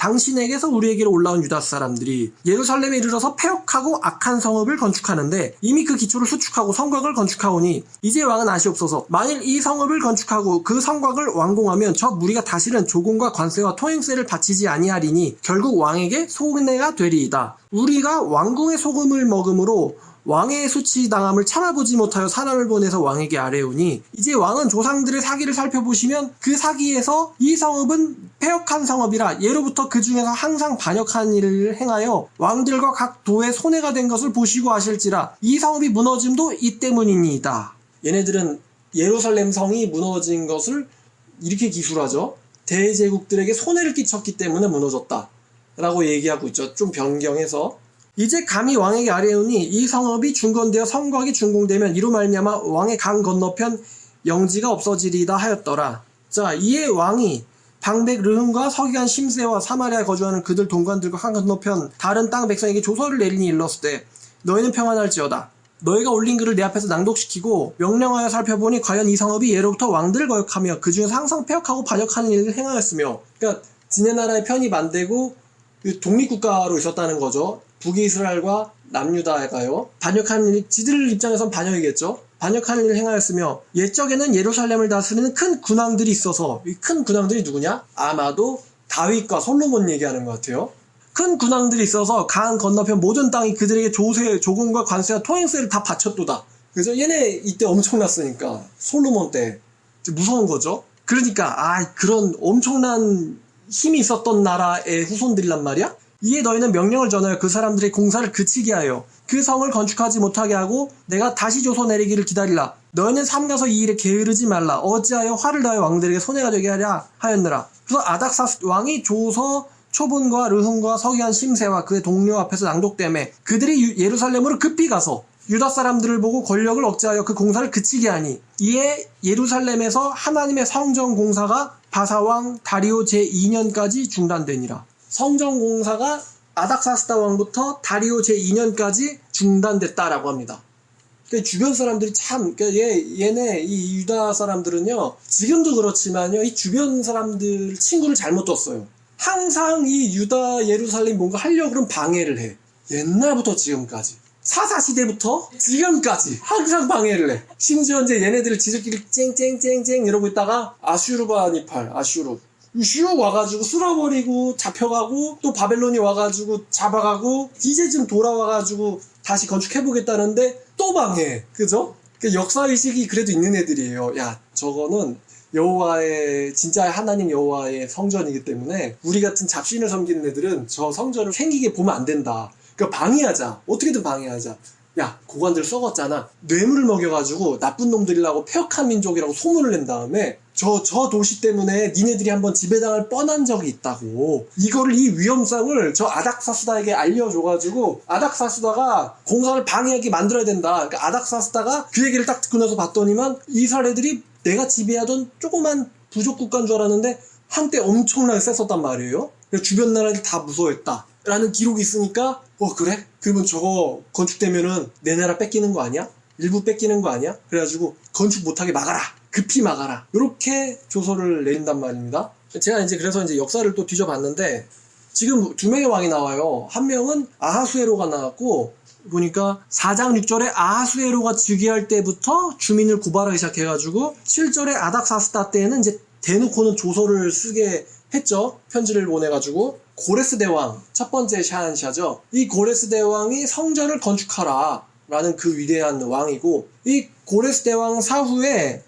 예루살렘에 이르러서 폐역하고 악한 성읍을 건축하는데 이미 그 기초를 수축하고 성곽을 건축하오니 이제 왕은 아시옵소서. 만일 이 성읍을 건축하고 그 성곽을 완공하면 저 무리가 다시는 조공과 관세와 통행세를 바치지 아니하리니 결국 왕에게 소근해가 되리이다. 우리가 왕궁의 소금을 먹음으로 왕의 수치당함을 참아보지 못하여 사람을 보내서 왕에게 아뢰오니 이제 왕은 조상들의 사기를 살펴보시면 그 사기에서 이 성읍은 패역한 성읍이라 예로부터 그 중에서 항상 반역한 일을 행하여 왕들과 각 도에 손해가 된 것을 보시고 아실지라 이 성읍이 무너짐도 이 때문이니이다. 얘네들은 예루살렘 성이 무너진 것을 이렇게 기술하죠. 대제국들에게 손해를 끼쳤기 때문에 무너졌다 라고 얘기하고 있죠. 좀 변경해서 이제 감히 왕에게 아뢰오니 이 성읍이 중건되어 성곽이 준공되면 이로 말미암아 왕의 강 건너편 영지가 없어지리다 하였더라. 자, 이에 왕이 방백 르흠과 서기관 심세와 사마리아에 거주하는 그들 동관들과 강 건너편 다른 땅 백성에게 조서를 내리니 일렀을 때 너희는 평안할지어다. 너희가 올린 글을 내 앞에서 낭독시키고 명령하여 살펴보니 과연 이 성읍이 예로부터 왕들을 거역하며 그 중에서 항상 패역하고 반역하는 일을 행하였으며, 그러니까 지네 나라의 편입 안 되고 독립국가로 있었다는 거죠. 북이스라엘과 남유다가요. 반역하는 일, 지들 입장에선 반역이겠죠. 반역하는 일을 행하였으며 옛적에는 예루살렘을 다스리는 큰 군왕들이 있어서, 이 큰 군왕들이 누구냐? 아마도 다윗과 솔로몬 얘기하는 것 같아요. 큰 군왕들이 있어서 강 건너편 모든 땅이 그들에게 조공과 관세와 통행세를 다 바쳤도다. 그래서 얘네 이때 엄청났으니까 솔로몬 때 무서운 거죠. 그러니까 그런 엄청난 힘이 있었던 나라의 후손들이란 말이야. 이에 너희는 명령을 전하여 그 사람들의 공사를 그치게 하여 그 성을 건축하지 못하게 하고 내가 다시 조서 내리기를 기다리라. 너희는 삼가서 이 일에 게으르지 말라. 어찌하여 화를 다하여 왕들에게 손해가 되게 하랴 하였느라. 그래서 아닥사스 왕이 조서 초본과 르흠과 서기관 심세와 그의 동료 앞에서 낭독되매 그들이 예루살렘으로 급히 가서 유다 사람들을 보고 권력을 억제하여 그 공사를 그치게 하니 이에 예루살렘에서 하나님의 성전 공사가 바사왕 다리오 제2년까지 중단되니라. 성전 공사가 아닥사스다 왕부터 다리오 제2년까지 중단됐다라고 합니다. 그러니까 주변 사람들이 참, 그러니까 얘네 이 유다 사람들은요, 지금도 그렇지만요, 이 주변 사람들 친구를 잘못 뒀어요. 항상 이 유다 예루살렘 뭔가 하려고 그러면 방해를 해. 옛날부터 지금까지. 사사시대부터 지금까지 항상 방해를 해. 심지어 이제 얘네들을 지들끼리 쨍쨍쨍쨍 이러고 있다가 아슈르바니팔, 아슈르 슉 와가지고 쓸어버리고 잡혀가고 또 바벨론이 와가지고 잡아가고 이제쯤 돌아와가지고 다시 건축해보겠다는데 또 방해. 그죠? 그 역사의식이 그래도 있는 애들이에요. 야, 저거는 여호와의 진짜 하나님 여호와의 성전이기 때문에 우리 같은 잡신을 섬기는 애들은 저 성전을 생기게 보면 안 된다. 그러니까 방해하자. 어떻게든 방해하자. 야, 고관들 썩었잖아. 뇌물을 먹여가지고 나쁜 놈들이라고 패역한 민족이라고 소문을 낸 다음에 저 도시 때문에 니네들이 한번 지배당할 뻔한 적이 있다고. 이거를 이 위험성을 저 아닥사스다에게 알려줘가지고 아닥사스다가 공사를 방해하게 만들어야 된다. 그러니까 아닥사스다가 그 얘기를 딱 듣고 나서 봤더니만 이스라엘 애들이 내가 지배하던 조그만 부족 국가인 줄 알았는데 한때 엄청나게 셌었단 말이에요. 주변 나라들 다 무서워했다 라는 기록이 있으니까 그래? 그러면 저거 건축되면은 내 나라 뺏기는 거 아니야? 일부 뺏기는 거 아니야? 그래가지고 건축 못하게 막아라. 급히 막아라. 이렇게 조서를 내린단 말입니다. 제가 이제 그래서 이제 역사를 또 뒤져봤는데 지금 두 명의 왕이 나와요. 한 명은 아하수에로가 나왔고 보니까 4장 6절에 아하수에로가 즉위할 때부터 주민을 고발하기 시작해가지고 7절에 아닥사스다 때에는 이제 대놓고는 조서를 쓰게 했죠. 편지를 보내가지고 고레스 대왕 첫 번째 샤한샤죠. 이 고레스 대왕이 성전을 건축하라 라는 그 위대한 왕이고 이 고레스 대왕 사후에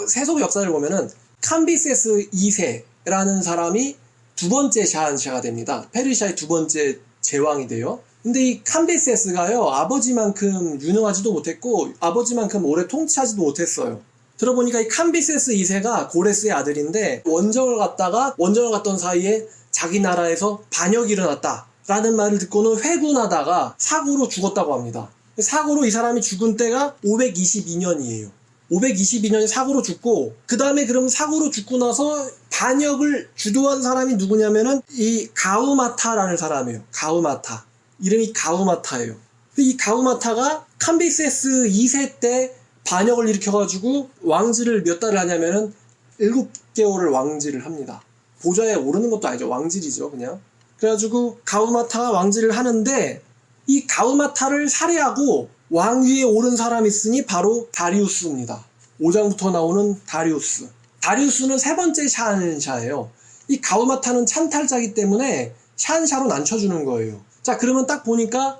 세속 역사를 보면은 캄비세스 2세라는 사람이 두 번째 샤한샤가 됩니다. 페르시아의 두 번째 제왕이 돼요. 근데 이 캄비세스가요 아버지만큼 유능하지도 못했고 아버지만큼 오래 통치하지도 못했어요. 들어보니까 이 캄비세스 2세가 고레스의 아들인데 원정을 갔던 사이에 자기 나라에서 반역이 일어났다라는 말을 듣고는 회군하다가 사고로 죽었다고 합니다. 사고로 이 사람이 죽은 때가 522년이에요. 522년에 사고로 죽고 그 다음에 그럼 사고로 죽고 나서 반역을 주도한 사람이 누구냐면은 이 가우마타라는 사람이에요. 가우마타. 이름이 가우마타예요. 이 가우마타가 캄비세스 2세 때 반역을 일으켜가지고 왕지를 몇 달을 하냐면은 7개월을 왕지를 합니다. 보좌에 오르는 것도 아니죠. 왕질이죠, 그냥. 그래가지고 가우마타가 왕지를 하는데 이 가우마타를 살해하고 왕위에 오른 사람이 있으니 바로 다리우스입니다. 5장부터 나오는 다리우스. 다리우스는 세 번째 샤한샤예요. 이 가우마타는 찬탈자이기 때문에 샤한샤로 낮춰주는 거예요. 자, 그러면 딱 보니까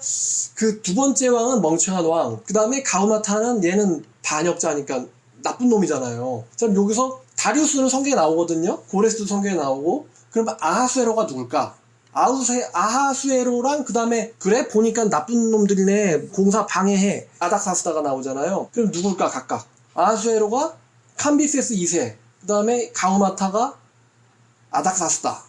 그 두 번째 왕은 멍청한 왕, 그 다음에 가우마타는 얘는 반역자니까 나쁜 놈이잖아요. 자, 여기서 다리우스는 성경에 나오거든요. 고레스도 성경에 나오고. 그럼 아하수에로가 누굴까? 아하수에로랑 그 다음에 그래 보니까 나쁜 놈들이네, 공사 방해해, 아닥사스다가 나오잖아요. 그럼 누굴까 각각? 아하수에로가 캄비세스 2세, 그 다음에 가우마타가 아닥사스다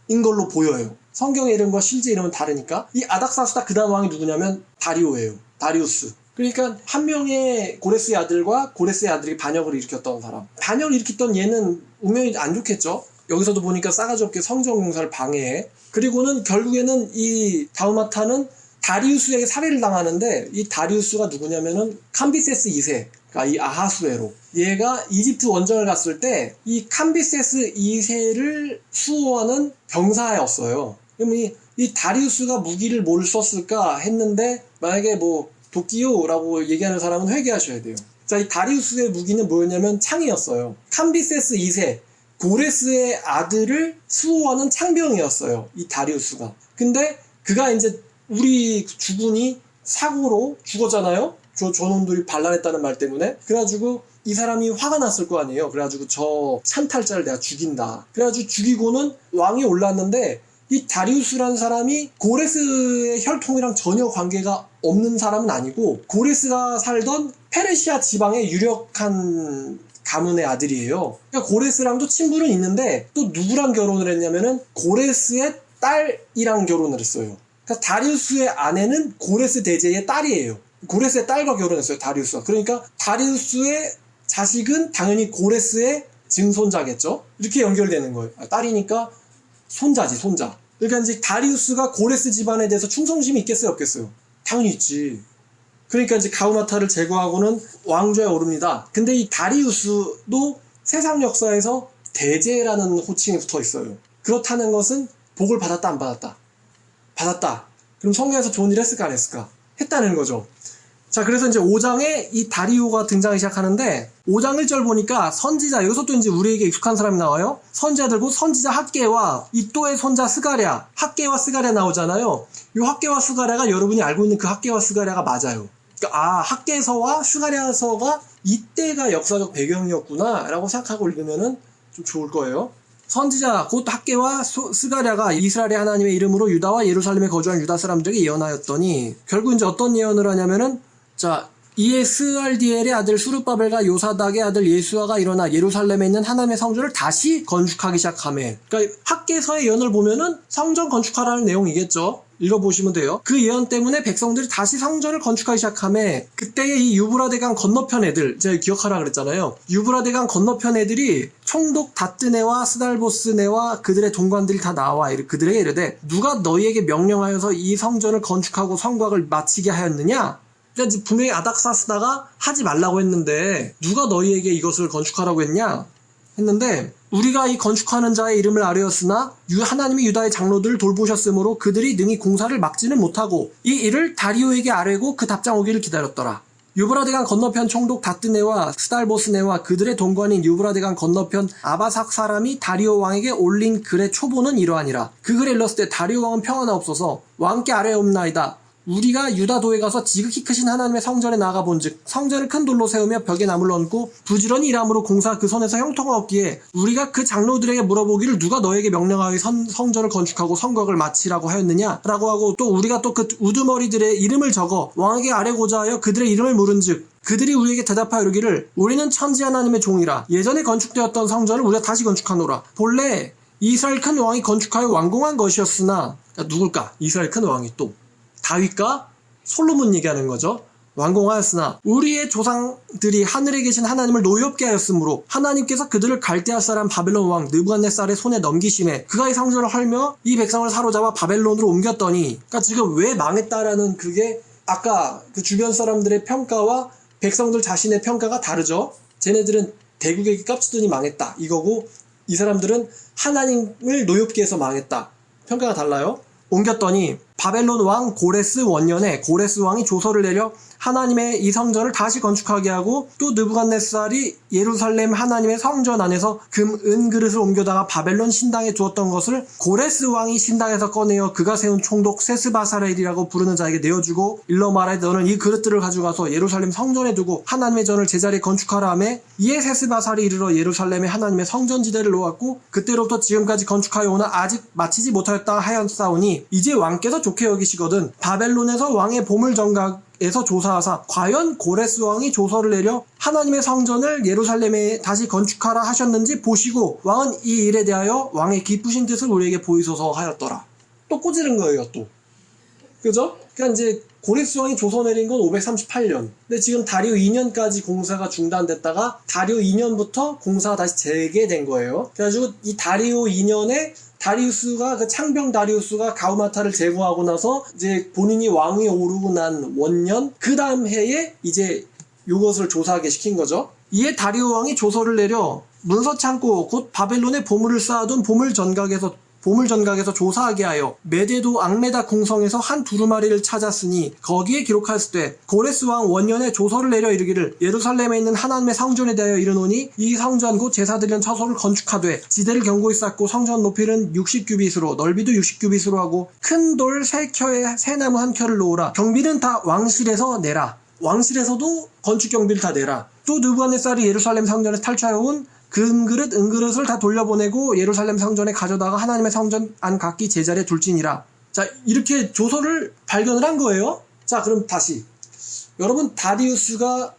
인 걸로 보여요. 성경의 이름과 실제 이름은 다르니까. 이 아닥사스다 그 다음 왕이 누구냐면 다리오예요. 다리우스. 그러니까 한 명의 고레스의 아들과 고레스의 아들이 반역을 일으켰던 사람. 반역을 일으켰던 얘는 운명이 안 좋겠죠. 여기서도 보니까 싸가지 없게 성전 공사를 방해해. 그리고는 결국에는 이 다우마타는 다리우스에게 살해를 당하는데, 이 다리우스가 누구냐면은 캄비세스 2세, 그러니까 이 아하수에로. 얘가 이집트 원정을 갔을 때 이 캄비세스 2세를 수호하는 병사였어요. 그럼 이 다리우스가 무기를 뭘 썼을까 했는데, 만약에 뭐 도끼요라고 얘기하는 사람은 회개하셔야 돼요. 자, 이 다리우스의 무기는 뭐였냐면 창이었어요. 캄비세스 2세 고레스의 아들을 수호하는 창병이었어요, 이 다리우스가. 근데 그가 이제 우리 주군이 사고로 죽었잖아요. 저놈들이 반란했다는 말 때문에. 그래가지고 이 사람이 화가 났을 거 아니에요. 그래가지고 저 찬탈자를 내가 죽인다. 그래가지고 죽이고는 왕이 올랐는데, 이 다리우스라는 사람이 고레스의 혈통이랑 전혀 관계가 없는 사람은 아니고, 고레스가 살던 페르시아 지방의 유력한 가문의 아들이에요. 그러니까 고레스랑도 친분은 있는데, 또 누구랑 결혼을 했냐면은 고레스의 딸이랑 결혼을 했어요. 그러니까 다리우스의 아내는 고레스 대제의 딸이에요. 고레스의 딸과 결혼했어요, 다리우스가. 그러니까 다리우스의 자식은 당연히 고레스의 증손자겠죠. 이렇게 연결되는 거예요. 딸이니까 손자지, 손자. 그러니까 이제 다리우스가 고레스 집안에 대해서 충성심이 있겠어요, 없겠어요? 당연히 있지. 그러니까 이제 가우마타를 제거하고는 왕좌에 오릅니다. 근데 이 다리우스도 세상 역사에서 대제라는 호칭이 붙어 있어요. 그렇다는 것은 복을 받았다, 안 받았다? 받았다. 그럼 성경에서 좋은 일 했을까, 안 했을까? 했다는 거죠. 자, 그래서 이제 5장에 이 다리오가 등장하기 시작하는데, 5장 1절 보니까 선지자, 여기서 또 이제 우리에게 익숙한 사람이 나와요. 선지자들 곧 선지자 학개와 이또의 손자 스가랴, 학개와 스가랴 나오잖아요. 이 학개와 스가랴가 여러분이 알고 있는 그 학개와 스가랴가 맞아요. 그러니까 학개서와 스가랴서가 이때가 역사적 배경이었구나 라고 생각하고 읽으면은 좀 좋을 거예요. 선지자 곧 학개와 스가랴가 이스라엘의 하나님의 이름으로 유다와 예루살렘에 거주한 유다 사람들에게 예언하였더니, 결국 이제 어떤 예언을 하냐면은, 자, 이에 스알디엘의 아들 수르바벨과 요사닥의 아들 예수아가 일어나 예루살렘에 있는 하나님의 성전을 다시 건축하기 시작하며, 그러니까 학개서의 예언을 보면은 성전 건축하라는 내용이겠죠. 읽어보시면 돼요. 그 예언 때문에 백성들이 다시 성전을 건축하기 시작하며, 그때의 이 유브라데강 건너편 애들, 제가 기억하라 그랬잖아요. 유브라데강 건너편 애들이 총독 다뜨네와 스달보스네와 그들의 동관들이 다 나와 그들에게 이르되, 누가 너희에게 명령하여서 이 성전을 건축하고 성곽을 마치게 하였느냐? 그러니까 분명히 아닥사스다가 하지 말라고 했는데 누가 너희에게 이것을 건축하라고 했냐? 했는데, 우리가 이 건축하는 자의 이름을 아뢰었으나 하나님이 유다의 장로들을 돌보셨으므로 그들이 능히 공사를 막지는 못하고 이 일을 다리오에게 아뢰고 그 답장 오기를 기다렸더라. 유브라데강 건너편 총독 다뜨네와 스달보스네와 그들의 동관인 유브라데강 건너편 아바삭 사람이 다리오 왕에게 올린 글의 초보는 이러하니라. 그 글에 일렀을 때 다리오 왕은 평안하옵소서, 왕께 아뢰옵나이다. 우리가 유다도에 가서 지극히 크신 하나님의 성전에 나아가 본즉 성전을 큰 돌로 세우며 벽에 나무를 얹고 부지런히 일함으로 공사 그 손에서 형통가 없기에 우리가 그 장로들에게 물어보기를 누가 너에게 명령하여 성전을 건축하고 성곽을 마치라고 하였느냐 라고 하고, 또 우리가 또 그 우두머리들의 이름을 적어 왕에게 아뢰고자 하여 그들의 이름을 물은즉 그들이 우리에게 대답하여 이르기를 우리는 천지 하나님의 종이라. 예전에 건축되었던 성전을 우리가 다시 건축하노라. 본래 이스라엘 큰 왕이 건축하여 완공한 것이었으나, 누굴까? 이스라엘 큰 왕이 또 다윗과 솔로몬 얘기하는 거죠. 완공하였으나 우리의 조상들이 하늘에 계신 하나님을 노엽게 하였으므로 하나님께서 그들을 갈대아 사람 바벨론 왕 느부갓네살의 손에 넘기심에 그가 이 성전을 헐며 이 백성을 사로잡아 바벨론으로 옮겼더니, 그러니까 지금 왜 망했다라는 그게 아까 그 주변 사람들의 평가와 백성들 자신의 평가가 다르죠. 쟤네들은 대국에게 깝치더니 망했다 이거고, 이 사람들은 하나님을 노엽게 해서 망했다. 평가가 달라요. 옮겼더니 바벨론 왕 고레스 원년에 고레스 왕이 조서를 내려 하나님의 이 성전을 다시 건축하게 하고, 또 느부갓네살이 예루살렘 하나님의 성전 안에서 금, 은 그릇을 옮겨다가 바벨론 신당에 두었던 것을 고레스 왕이 신당에서 꺼내어 그가 세운 총독 세스바사렐이라고 부르는 자에게 내어주고, 일러 말하되 너는 이 그릇들을 가져가서 예루살렘 성전에 두고 하나님의 전을 제자리에 건축하라 하매, 이에 세스바살이 이르러 예루살렘에 하나님의 성전지대를 놓았고, 그때로부터 지금까지 건축하여 오나 아직 마치지 못하였다 하였사오니, 이제 왕께서 좋게 여기시거든 바벨론에서 왕의 보물 정각에서 조사하사 과연 고레스 왕이 조서를 내려 하나님의 성전을 예루살렘에 다시 건축하라 하셨는지 보시고 왕은 이 일에 대하여 왕의 기쁘신 뜻을 우리에게 보이소서 하였더라. 또 꼬지른 거예요, 또. 그죠? 그러니까 이제 고레스 왕이 조서 내린 건 538년. 근데 지금 다리오 2년까지 공사가 중단됐다가 다리오 2년부터 공사가 다시 재개된 거예요. 그래가지고 이 다리오 2년에 다리우스가, 그 창병 다리우스가 가우마타를 제거하고 나서 이제 본인이 왕위에 오르고 난 원년, 그 다음 해에 이제 이것을 조사하게 시킨 거죠. 이에 다리오 왕이 조서를 내려 문서 창고 곧 바벨론에 보물을 쌓아둔 보물 전각에서 조사하게 하여 메데도 앙메다 궁성에서 한 두루마리를 찾았으니 거기에 기록하였을 때 고레스 왕 원년에 조서를 내려 이르기를 예루살렘에 있는 하나님의 성전에 대하여 이르노니 이 성전 곧 제사드리는 처소를 건축하되 지대를 견고히 쌓고 성전 높이는 60규빗으로 넓이도 60규빗으로 하고 큰 돌 3켜에 새나무 1켜를 놓으라. 경비는 다 왕실에서 내라. 왕실에서도 건축 경비를 다 내라. 또 느부갓네살이 예루살렘 성전에 탈취하여 온 금그릇, 은그릇을 다 돌려보내고 예루살렘 성전에 가져다가 하나님의 성전 안 각기 제자리에 둘지니라. 자, 이렇게 조서를 발견을 한 거예요. 자, 그럼 다시. 여러분, 다리우스가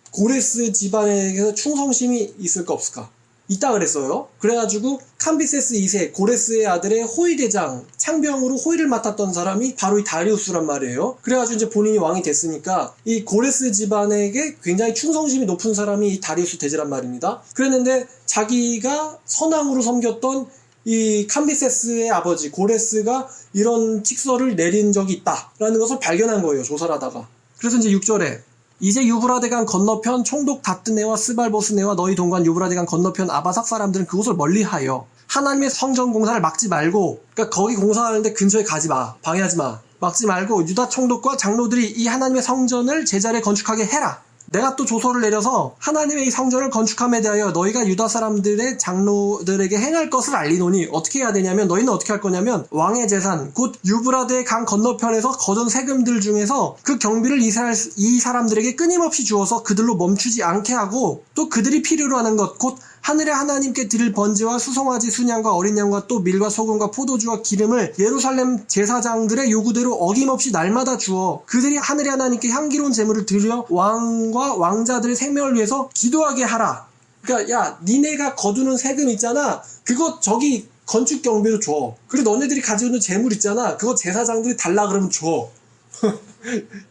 고레스 집안에게서 충성심이 있을까 없을까? 있다 그랬어요. 그래가지고 캄비세스 2세 고레스의 아들의 호위대장, 창병으로 호위를 맡았던 사람이 바로 이 다리우스란 말이에요. 그래가지고 이제 본인이 왕이 됐으니까 이 고레스 집안에게 굉장히 충성심이 높은 사람이 이 다리우스 대제란 말입니다. 그랬는데 자기가 선왕으로 섬겼던 이 캄비세스의 아버지 고레스가 이런 칙서를 내린 적이 있다라는 것을 발견한 거예요, 조사를 하다가. 그래서 이제 6절에 이제 유브라데강 건너편 총독 다뜨네와 스발보스네와 너희 동관 유브라데강 건너편 아바삭 사람들은 그곳을 멀리하여 하나님의 성전 공사를 막지 말고, 그러니까 거기 공사하는데 근처에 가지 마, 방해하지 마, 막지 말고 유다 총독과 장로들이 이 하나님의 성전을 제자리에 건축하게 해라. 내가 또 조서를 내려서 하나님의 이 성전을 건축함에 대하여 너희가 유다 사람들의 장로들에게 행할 것을 알리노니, 어떻게 해야 되냐면 너희는 어떻게 할 거냐면 왕의 재산 곧 유브라데 강 건너편에서 거둔 세금들 중에서 그 경비를 이 사람들에게 끊임없이 주어서 그들로 멈추지 않게 하고, 또 그들이 필요로 하는 것 곧 하늘의 하나님께 드릴 번제와 수송아지 순양과 어린 양과 또 밀과 소금과 포도주와 기름을 예루살렘 제사장들의 요구대로 어김없이 날마다 주어 그들이 하늘의 하나님께 향기로운 제물을 드려 왕과 왕자들의 생명을 위해서 기도하게 하라. 그러니까 야, 니네가 거두는 세금 있잖아, 그거 저기 건축 경비로 줘. 그리고 너네들이 가지고 있는 재물 있잖아, 그거 제사장들이 달라 그러면 줘.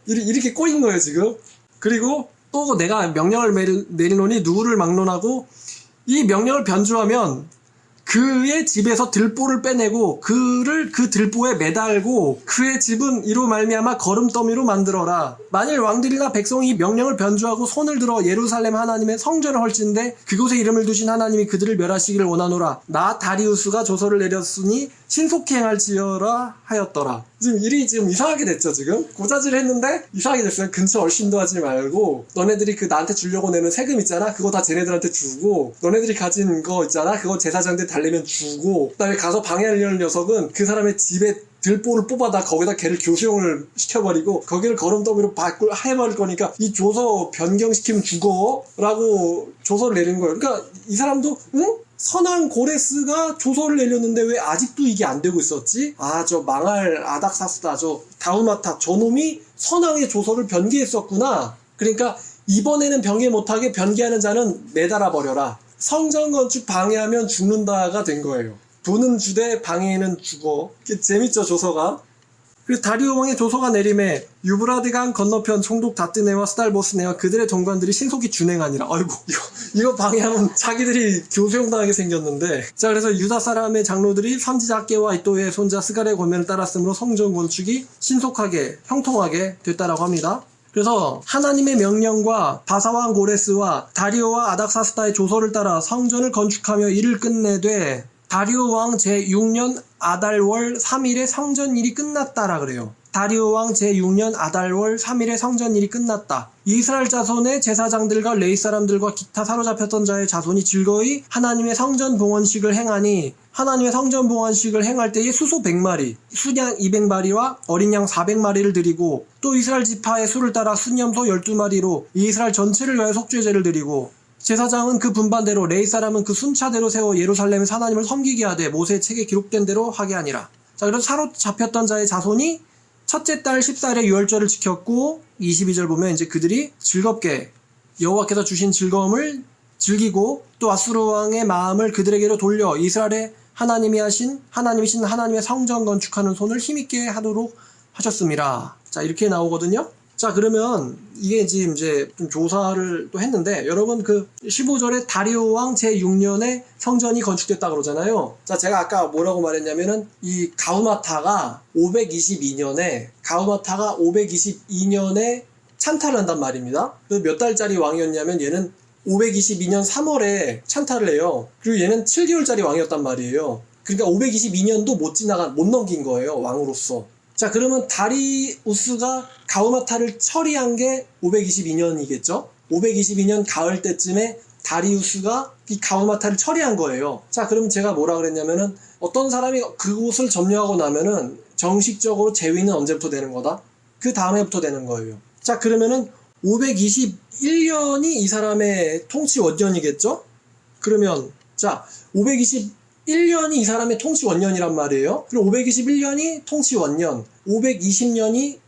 이렇게 꼬인 거예요 지금. 그리고 또 내가 명령을 내리노니 누구를 막론하고 이 명령을 변조하면 그의 집에서 들보를 빼내고 그를 그 들보에 매달고 그의 집은 이로 말미암아 거름더미로 만들어라. 만일 왕들이나 백성이 명령을 변조하고 손을 들어 예루살렘 하나님의 성전을 헐진데 그곳에 이름을 두신 하나님이 그들을 멸하시기를 원하노라. 나 다리우스가 조서를 내렸으니 신속히 행할지어라 하였더라. 지금 일이 지금 이상하게 됐죠. 지금 고자질을 했는데 이상하게 됐어요. 근처 얼씬도 하지 말고 너네들이 그 나한테 주려고 내는 세금 있잖아, 그거 다 쟤네들한테 주고, 너네들이 가진 거 있잖아, 그거 제사장들 달래면 주고, 그다음에 가서 방해하려는 녀석은 그 사람의 집에 들보를 뽑아다 거기다 걔를 교수형을 시켜버리고 거기를 거름더미로 해버릴 거니까 이 조서 변경시키면 죽어 라고 조서를 내린 거예요. 그러니까 이 사람도 응? 선왕 고레스가 조서를 내렸는데 왜 아직도 이게 안 되고 있었지? 아, 저 망할 아닥사스다, 저 다우마타 저놈이 선왕의 조서를 변개했었구나. 그러니까 이번에는 변개 못하게 변개하는 자는 매달아 버려라. 성전 건축 방해하면 죽는다가 된 거예요. 돈은 주되 방해는 죽어. 재밌죠, 조서가. 그래서 다리오 왕의 조서가 내림에 유브라데강 건너편 총독 다뜨네와 스달보스네와 그들의 정관들이 신속히 준행하니라. 아이고, 이거 방해하면 자기들이 교수형 당하게 생겼는데. 자, 그래서 유다 사람의 장로들이 선지자 학계와 이또의 손자 스갈의 권면을 따랐으므로 성전 건축이 신속하게 형통하게 됐다라고 합니다. 그래서 하나님의 명령과 바사왕 고레스와 다리오와 아닥사스다의 조서를 따라 성전을 건축하며 일을 끝내되 다리오 왕 제6년 아달월 3일에 성전일이 끝났다라 그래요. 다리오 왕 제6년 아달월 3일에 성전일이 끝났다. 이스라엘 자손의 제사장들과 레위 사람들과 기타 사로잡혔던 자의 자손이 즐거이 하나님의 성전 봉헌식을 행하니 하나님의 성전 봉헌식을 행할 때에 수소 100마리, 순양 200마리와 어린 양 400마리를 드리고 또 이스라엘 지파의 수를 따라 순염소 12마리로 이스라엘 전체를 위하여 속죄제를 드리고 제사장은 그 분반대로 레위 사람은 그 순차대로 세워 예루살렘에서 하나님을 섬기게 하되 모세의 책에 기록된 대로 하게 하니라. 자, 그래서 사로잡혔던 자의 자손이 첫째 달 14일에 유월절을 지켰고 22절 보면 이제 그들이 즐겁게 여호와께서 주신 즐거움을 즐기고 또 아수르 왕의 마음을 그들에게로 돌려 이스라엘의 하나님이신 하나님의 성전 건축하는 손을 힘있게 하도록 하셨습니다. 자, 이렇게 나오거든요. 자, 그러면 이게 지금 이제 좀 조사를 또 했는데 여러분 그 15절에 다리오 왕 제6년에 성전이 건축됐다 그러잖아요. 자, 제가 아까 뭐라고 말했냐면은 이 가우마타가 522년에 찬탈을 한단 말입니다. 몇 달짜리 왕이었냐면 얘는 522년 3월에 찬탈을 해요. 그리고 얘는 7개월짜리 왕이었단 말이에요. 그러니까 522년도 못 넘긴 거예요, 왕으로서. 자, 그러면 다리우스가 가우마타를 처리한 게 522년이겠죠? 522년 가을 때쯤에 다리우스가 이 가우마타를 처리한 거예요. 자, 그럼 제가 뭐라 그랬냐면은 어떤 사람이 그곳을 점령하고 나면은 정식적으로 제위는 언제부터 되는 거다? 그 다음에부터 되는 거예요. 자, 그러면은 521년이 이 사람의 통치 원년이겠죠? 그러면 자, 521년이 이 사람의 통치 원년이란 말이에요. 그리고 521년이 통치 원년, 520년이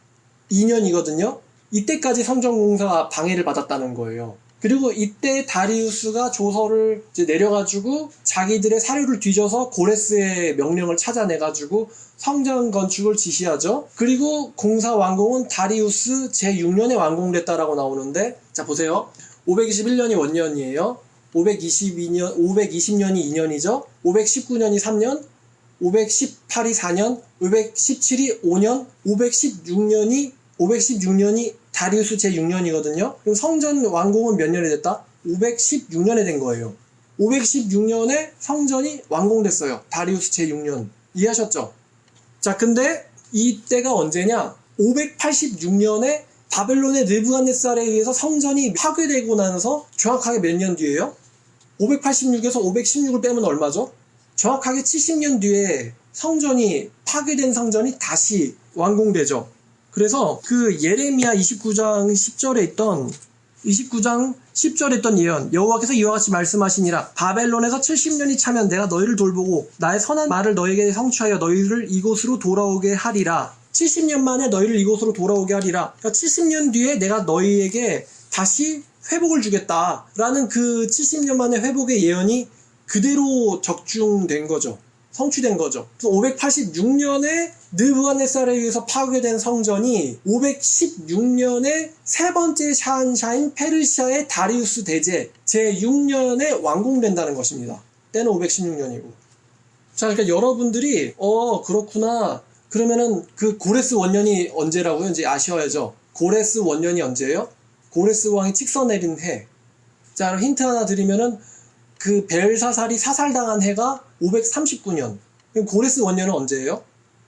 2년이거든요. 이때까지 성전공사 방해를 받았다는 거예요. 그리고 이때 다리우스가 조서를 이제 내려가지고 자기들의 사료를 뒤져서 고레스의 명령을 찾아내가지고 성전 건축을 지시하죠. 그리고 공사 완공은 다리우스 제6년에 완공됐다라고 나오는데, 자, 보세요. 521년이 원년이에요. 520년이 2년이죠. 519년이 3년, 518이 4년, 517이 5년, 516년이 다리우스 제6년이거든요. 그럼 성전 완공은 몇 년에 됐다? 516년에 된 거예요. 516년에 성전이 완공됐어요. 다리우스 제6년. 이해하셨죠? 자, 근데 이때가 언제냐? 586년에 바벨론의 느부갓네살에 의해서 성전이 파괴되고 나서 정확하게 몇 년 뒤에요? 586에서 516을 빼면 얼마죠? 정확하게 70년 뒤에 성전이 파괴된 성전이 다시 완공되죠. 그래서 그 예레미야 29장 10절에 있던 예언, 여호와께서 이와 같이 말씀하시니라. 바벨론에서 70년이 차면 내가 너희를 돌보고 나의 선한 말을 너희에게 성취하여 너희를 이곳으로 돌아오게 하리라. 70년 만에 너희를 이곳으로 돌아오게 하리라. 그러니까 70년 뒤에 내가 너희에게 다시 회복을 주겠다라는 그 70년 만의 회복의 예언이 그대로 적중된 거죠. 성취된 거죠. 그래서 586년에 느부갓네살에 의해서 파괴된 성전이 516년에 세 번째 샤한샤인 페르시아의 다리우스 대제 제6년에 완공된다는 것입니다. 때는 516년이고. 자, 그러니까 여러분들이 그렇구나. 그러면은 그 고레스 원년이 언제라고요? 이제 아셔야죠. 고레스 원년이 언제예요? 고레스 왕이 직서 내린 해. 자, 그럼 힌트 하나 드리면은 그 벨사살이 사살당한 해가 539년. 그럼 고레스 원년은 언제예요?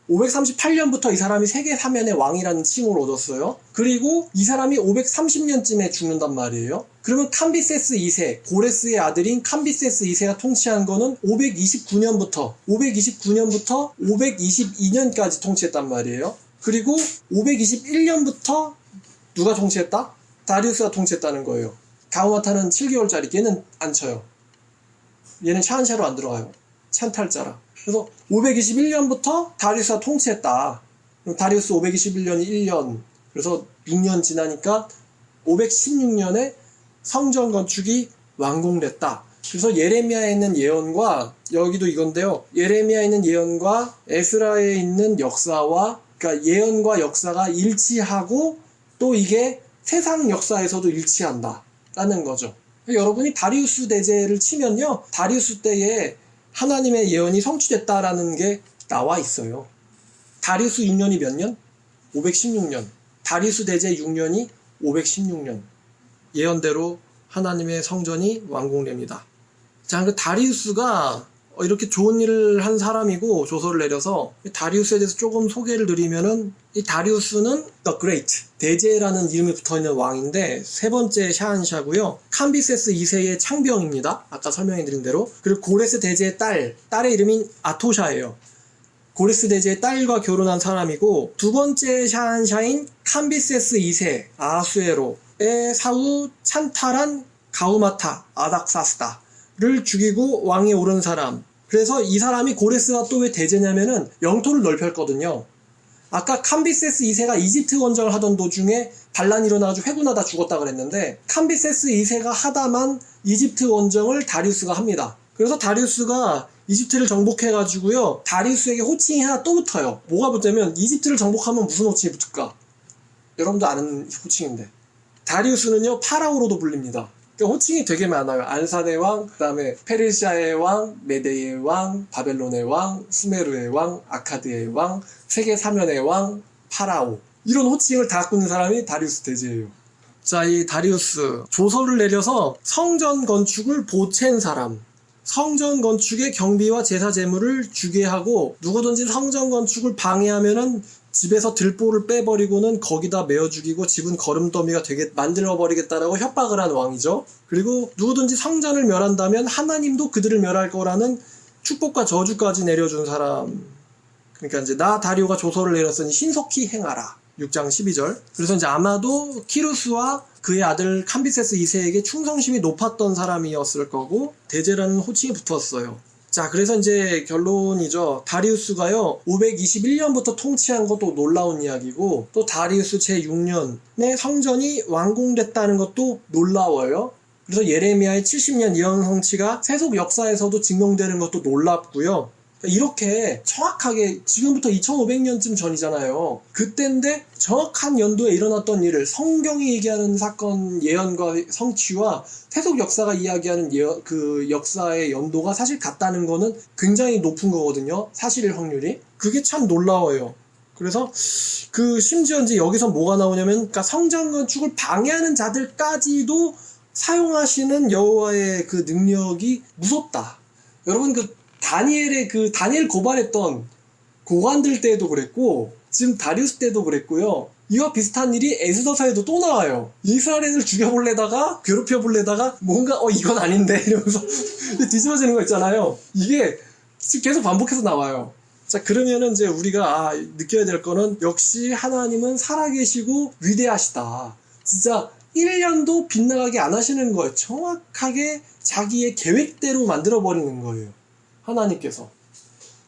538년부터 이 사람이 세계 사면의 왕이라는 칭호를 얻었어요. 그리고 이 사람이 530년쯤에 죽는단 말이에요. 그러면 캄비세스 2세, 고레스의 아들인 캄비세스 2세가 통치한 거는 529년부터 522년까지 통치했단 말이에요. 그리고 521년부터 누가 통치했다? 다리우스가 통치했다는 거예요. 가우마타는 7개월짜리, 얘는 안 쳐요. 얘는 샤한샤로 안 들어가요. 찬탈자라. 그래서 521년부터 다리우스가 통치했다. 그럼 다리우스 521년이 1년. 그래서 6년 지나니까 516년에 성전 건축이 완공됐다. 그래서 예레미야에 있는 예언과 여기도 이건데요. 예레미야에 있는 예언과 에스라에 있는 역사와 그러니까 예언과 역사가 일치하고 또 이게 세상 역사에서도 일치한다. 라는 거죠. 여러분이 다리우스 대제를 치면요. 다리우스 때에 하나님의 예언이 성취됐다라는 게 나와 있어요. 다리우스 6년이 몇 년? 516년. 다리우스 대제 6년이 516년. 예언대로 하나님의 성전이 완공됩니다. 자, 그 다리우스가 이렇게 좋은 일을 한 사람이고 조서를 내려서 다리우스에 대해서 조금 소개를 드리면은 이 다리우스는 The Great, 대제라는 이름이 붙어있는 왕인데 세 번째 샤한샤고요. 캄비세스 2세의 창병입니다. 아까 설명해드린 대로. 그리고 고레스 대제의 딸의 이름인 아토샤예요. 고레스 대제의 딸과 결혼한 사람이고 두 번째 샤한샤인 캄비세스 2세 아수에로의 사후 찬탈한 가우마타 아닥사스다를 죽이고 왕에 오른 사람. 그래서 이 사람이 고레스가 또 왜 대제냐면은 영토를 넓혔거든요. 아까 캄비세스 2세가 이집트 원정을 하던 도중에 반란이 일어나가지고 회군하다 죽었다 그랬는데 캄비세스 2세가 하다만 이집트 원정을 다리우스가 합니다. 그래서 다리우스가 이집트를 정복해가지고요. 다리우스에게 호칭이 하나 또 붙어요. 뭐가 붙냐면 이집트를 정복하면 무슨 호칭이 붙을까? 여러분도 아는 호칭인데 다리우스는요 파라오로도 불립니다. 그러니까 호칭이 되게 많아요. 안산의 왕, 그 다음에 페르시아의 왕, 메데의 왕, 바벨론의 왕, 수메르의 왕, 아카드의 왕, 세계 사면의 왕, 파라오. 이런 호칭을 다 갖고 있는 사람이 다리우스 대제예요. 자, 이 다리우스 조서를 내려서 성전 건축을 보챈 사람. 성전 건축의 경비와 제사 제물을 주게 하고 누구든지 성전 건축을 방해하면은 집에서 들보를 빼버리고는 거기다 메어 죽이고 집은 거름더미가 되게 만들어버리겠다라고 협박을 한 왕이죠. 그리고 누구든지 성전을 멸한다면 하나님도 그들을 멸할 거라는 축복과 저주까지 내려준 사람. 그러니까 이제 나 다리오가 조서를 내렸으니 신속히 행하라. 6장 12절. 그래서 이제 아마도 키루스와 그의 아들 캄비세스 2세에게 충성심이 높았던 사람이었을 거고 대제라는 호칭이 붙었어요. 자, 그래서 이제 결론이죠. 다리우스가요 521년부터 통치한 것도 놀라운 이야기고 또 다리우스 제6년에 성전이 완공됐다는 것도 놀라워요. 그래서 예레미야의 70년 예언 성취가 세속 역사에서도 증명되는 것도 놀랍고요. 이렇게 정확하게 지금부터 2500년쯤 전이잖아요. 그때인데 정확한 연도에 일어났던 일을 성경이 얘기하는 사건 예언과 성취와 세속 역사가 이야기하는 그 역사의 연도가 사실 같다는 거는 굉장히 높은 거거든요. 사실일 확률이. 그게 참 놀라워요. 그래서 심지어 이제 여기서 뭐가 나오냐면 그러니까 성전 건축을 방해하는 자들까지도 사용하시는 여호와의 그 능력이 무섭다. 여러분 다니엘 고발했던 고관들 때도 그랬고 지금 다리우스 때도 그랬고요. 이와 비슷한 일이 에스더서에도 또 나와요. 이스라엘 애들 죽여볼래다가 괴롭혀볼래다가 뭔가 이건 아닌데 이러면서 뒤집어지는 거 있잖아요. 이게 계속 반복해서 나와요. 자, 그러면은 이제 우리가 느껴야 될 거는 역시 하나님은 살아계시고 위대하시다. 진짜 1년도 빗나가게 안 하시는 거예요. 정확하게 자기의 계획대로 만들어버리는 거예요. 하나님께서.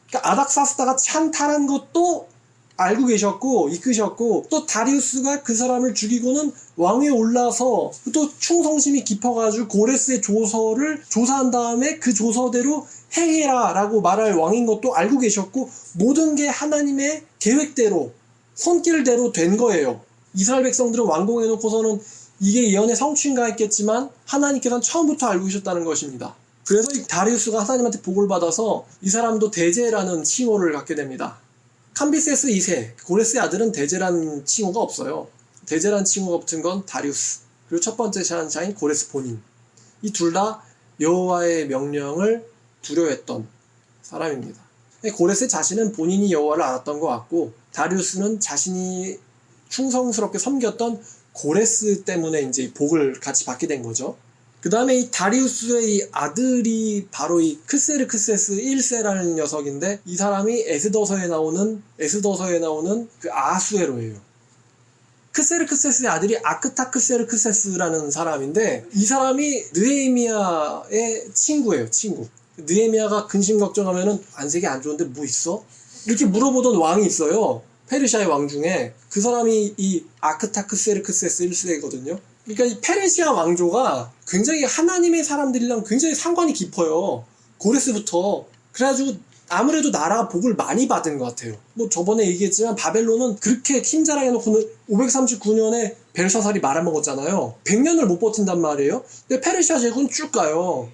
그러니까 아닥사스다가 찬탈한 것도 알고 계셨고 이끄셨고 또 다리우스가 그 사람을 죽이고는 왕위에 올라서 또 충성심이 깊어가지고 고레스의 조서를 조사한 다음에 그 조서대로 행해라 라고 말할 왕인 것도 알고 계셨고 모든 게 하나님의 계획대로 손길대로 된 거예요. 이스라엘 백성들은 완공해놓고서는 이게 예언의 성취인가 했겠지만 하나님께서는 처음부터 알고 계셨다는 것입니다. 그래서 이 다리우스가 하나님한테 복을 받아서 이 사람도 대제라는 칭호를 갖게 됩니다. 캄비세스 2세, 고레스의 아들은 대제라는 칭호가 없어요. 대제라는 칭호가 붙은 건 다리우스, 그리고 첫 번째 샤한샤인 고레스 본인. 이 둘 다 여호와의 명령을 두려워했던 사람입니다. 고레스 자신은 본인이 여호와를 알았던 것 같고 다리우스는 자신이 충성스럽게 섬겼던 고레스 때문에 이제 복을 같이 받게 된 거죠. 그 다음에 이 다리우스의 이 아들이 바로 이 크세르크세스 1세라는 녀석인데 이 사람이 에스더서에 나오는 그 아수에로예요. 크세르크세스의 아들이 아크타크세르크세스라는 사람인데 이 사람이 느헤미야의 친구예요. 친구. 느헤미야가 근심 걱정하면은 안색이 안 좋은데 뭐 있어? 이렇게 물어보던 왕이 있어요. 페르시아의 왕 중에 그 사람이 이 아크타크세르크세스 1세거든요. 그러니까 이 페르시아 왕조가 굉장히 하나님의 사람들이랑 굉장히 상관이 깊어요. 고레스부터. 그래가지고 아무래도 나라가 복을 많이 받은 것 같아요. 뭐 저번에 얘기했지만 바벨론은 그렇게 힘자랑해놓고는 539년에 벨사살이 말아먹었잖아요. 100년을 못 버틴단 말이에요. 근데 페르시아 제국은 쭉 가요.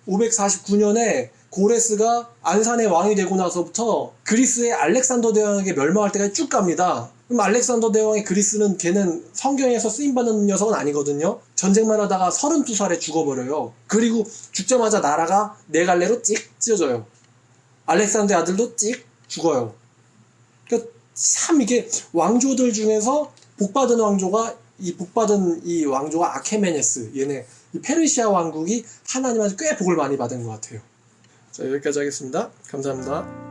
549년에 고레스가 안산의 왕이 되고 나서부터 그리스의 알렉산더 대왕에게 멸망할 때까지 쭉 갑니다. 그럼 알렉산더 대왕의 그리스는 걔는 성경에서 쓰임받는 녀석은 아니거든요. 전쟁만 하다가 32살에 죽어버려요. 그리고 죽자마자 나라가 네 갈래로 찍 찢어져요. 알렉산더의 아들도 찍 죽어요. 그러니까 참 이게 왕조들 중에서 복받은 왕조가 이 왕조가 아케메네스, 얘네 이 페르시아 왕국이 하나님한테 꽤 복을 많이 받은 것 같아요. 자, 여기까지 하겠습니다. 감사합니다.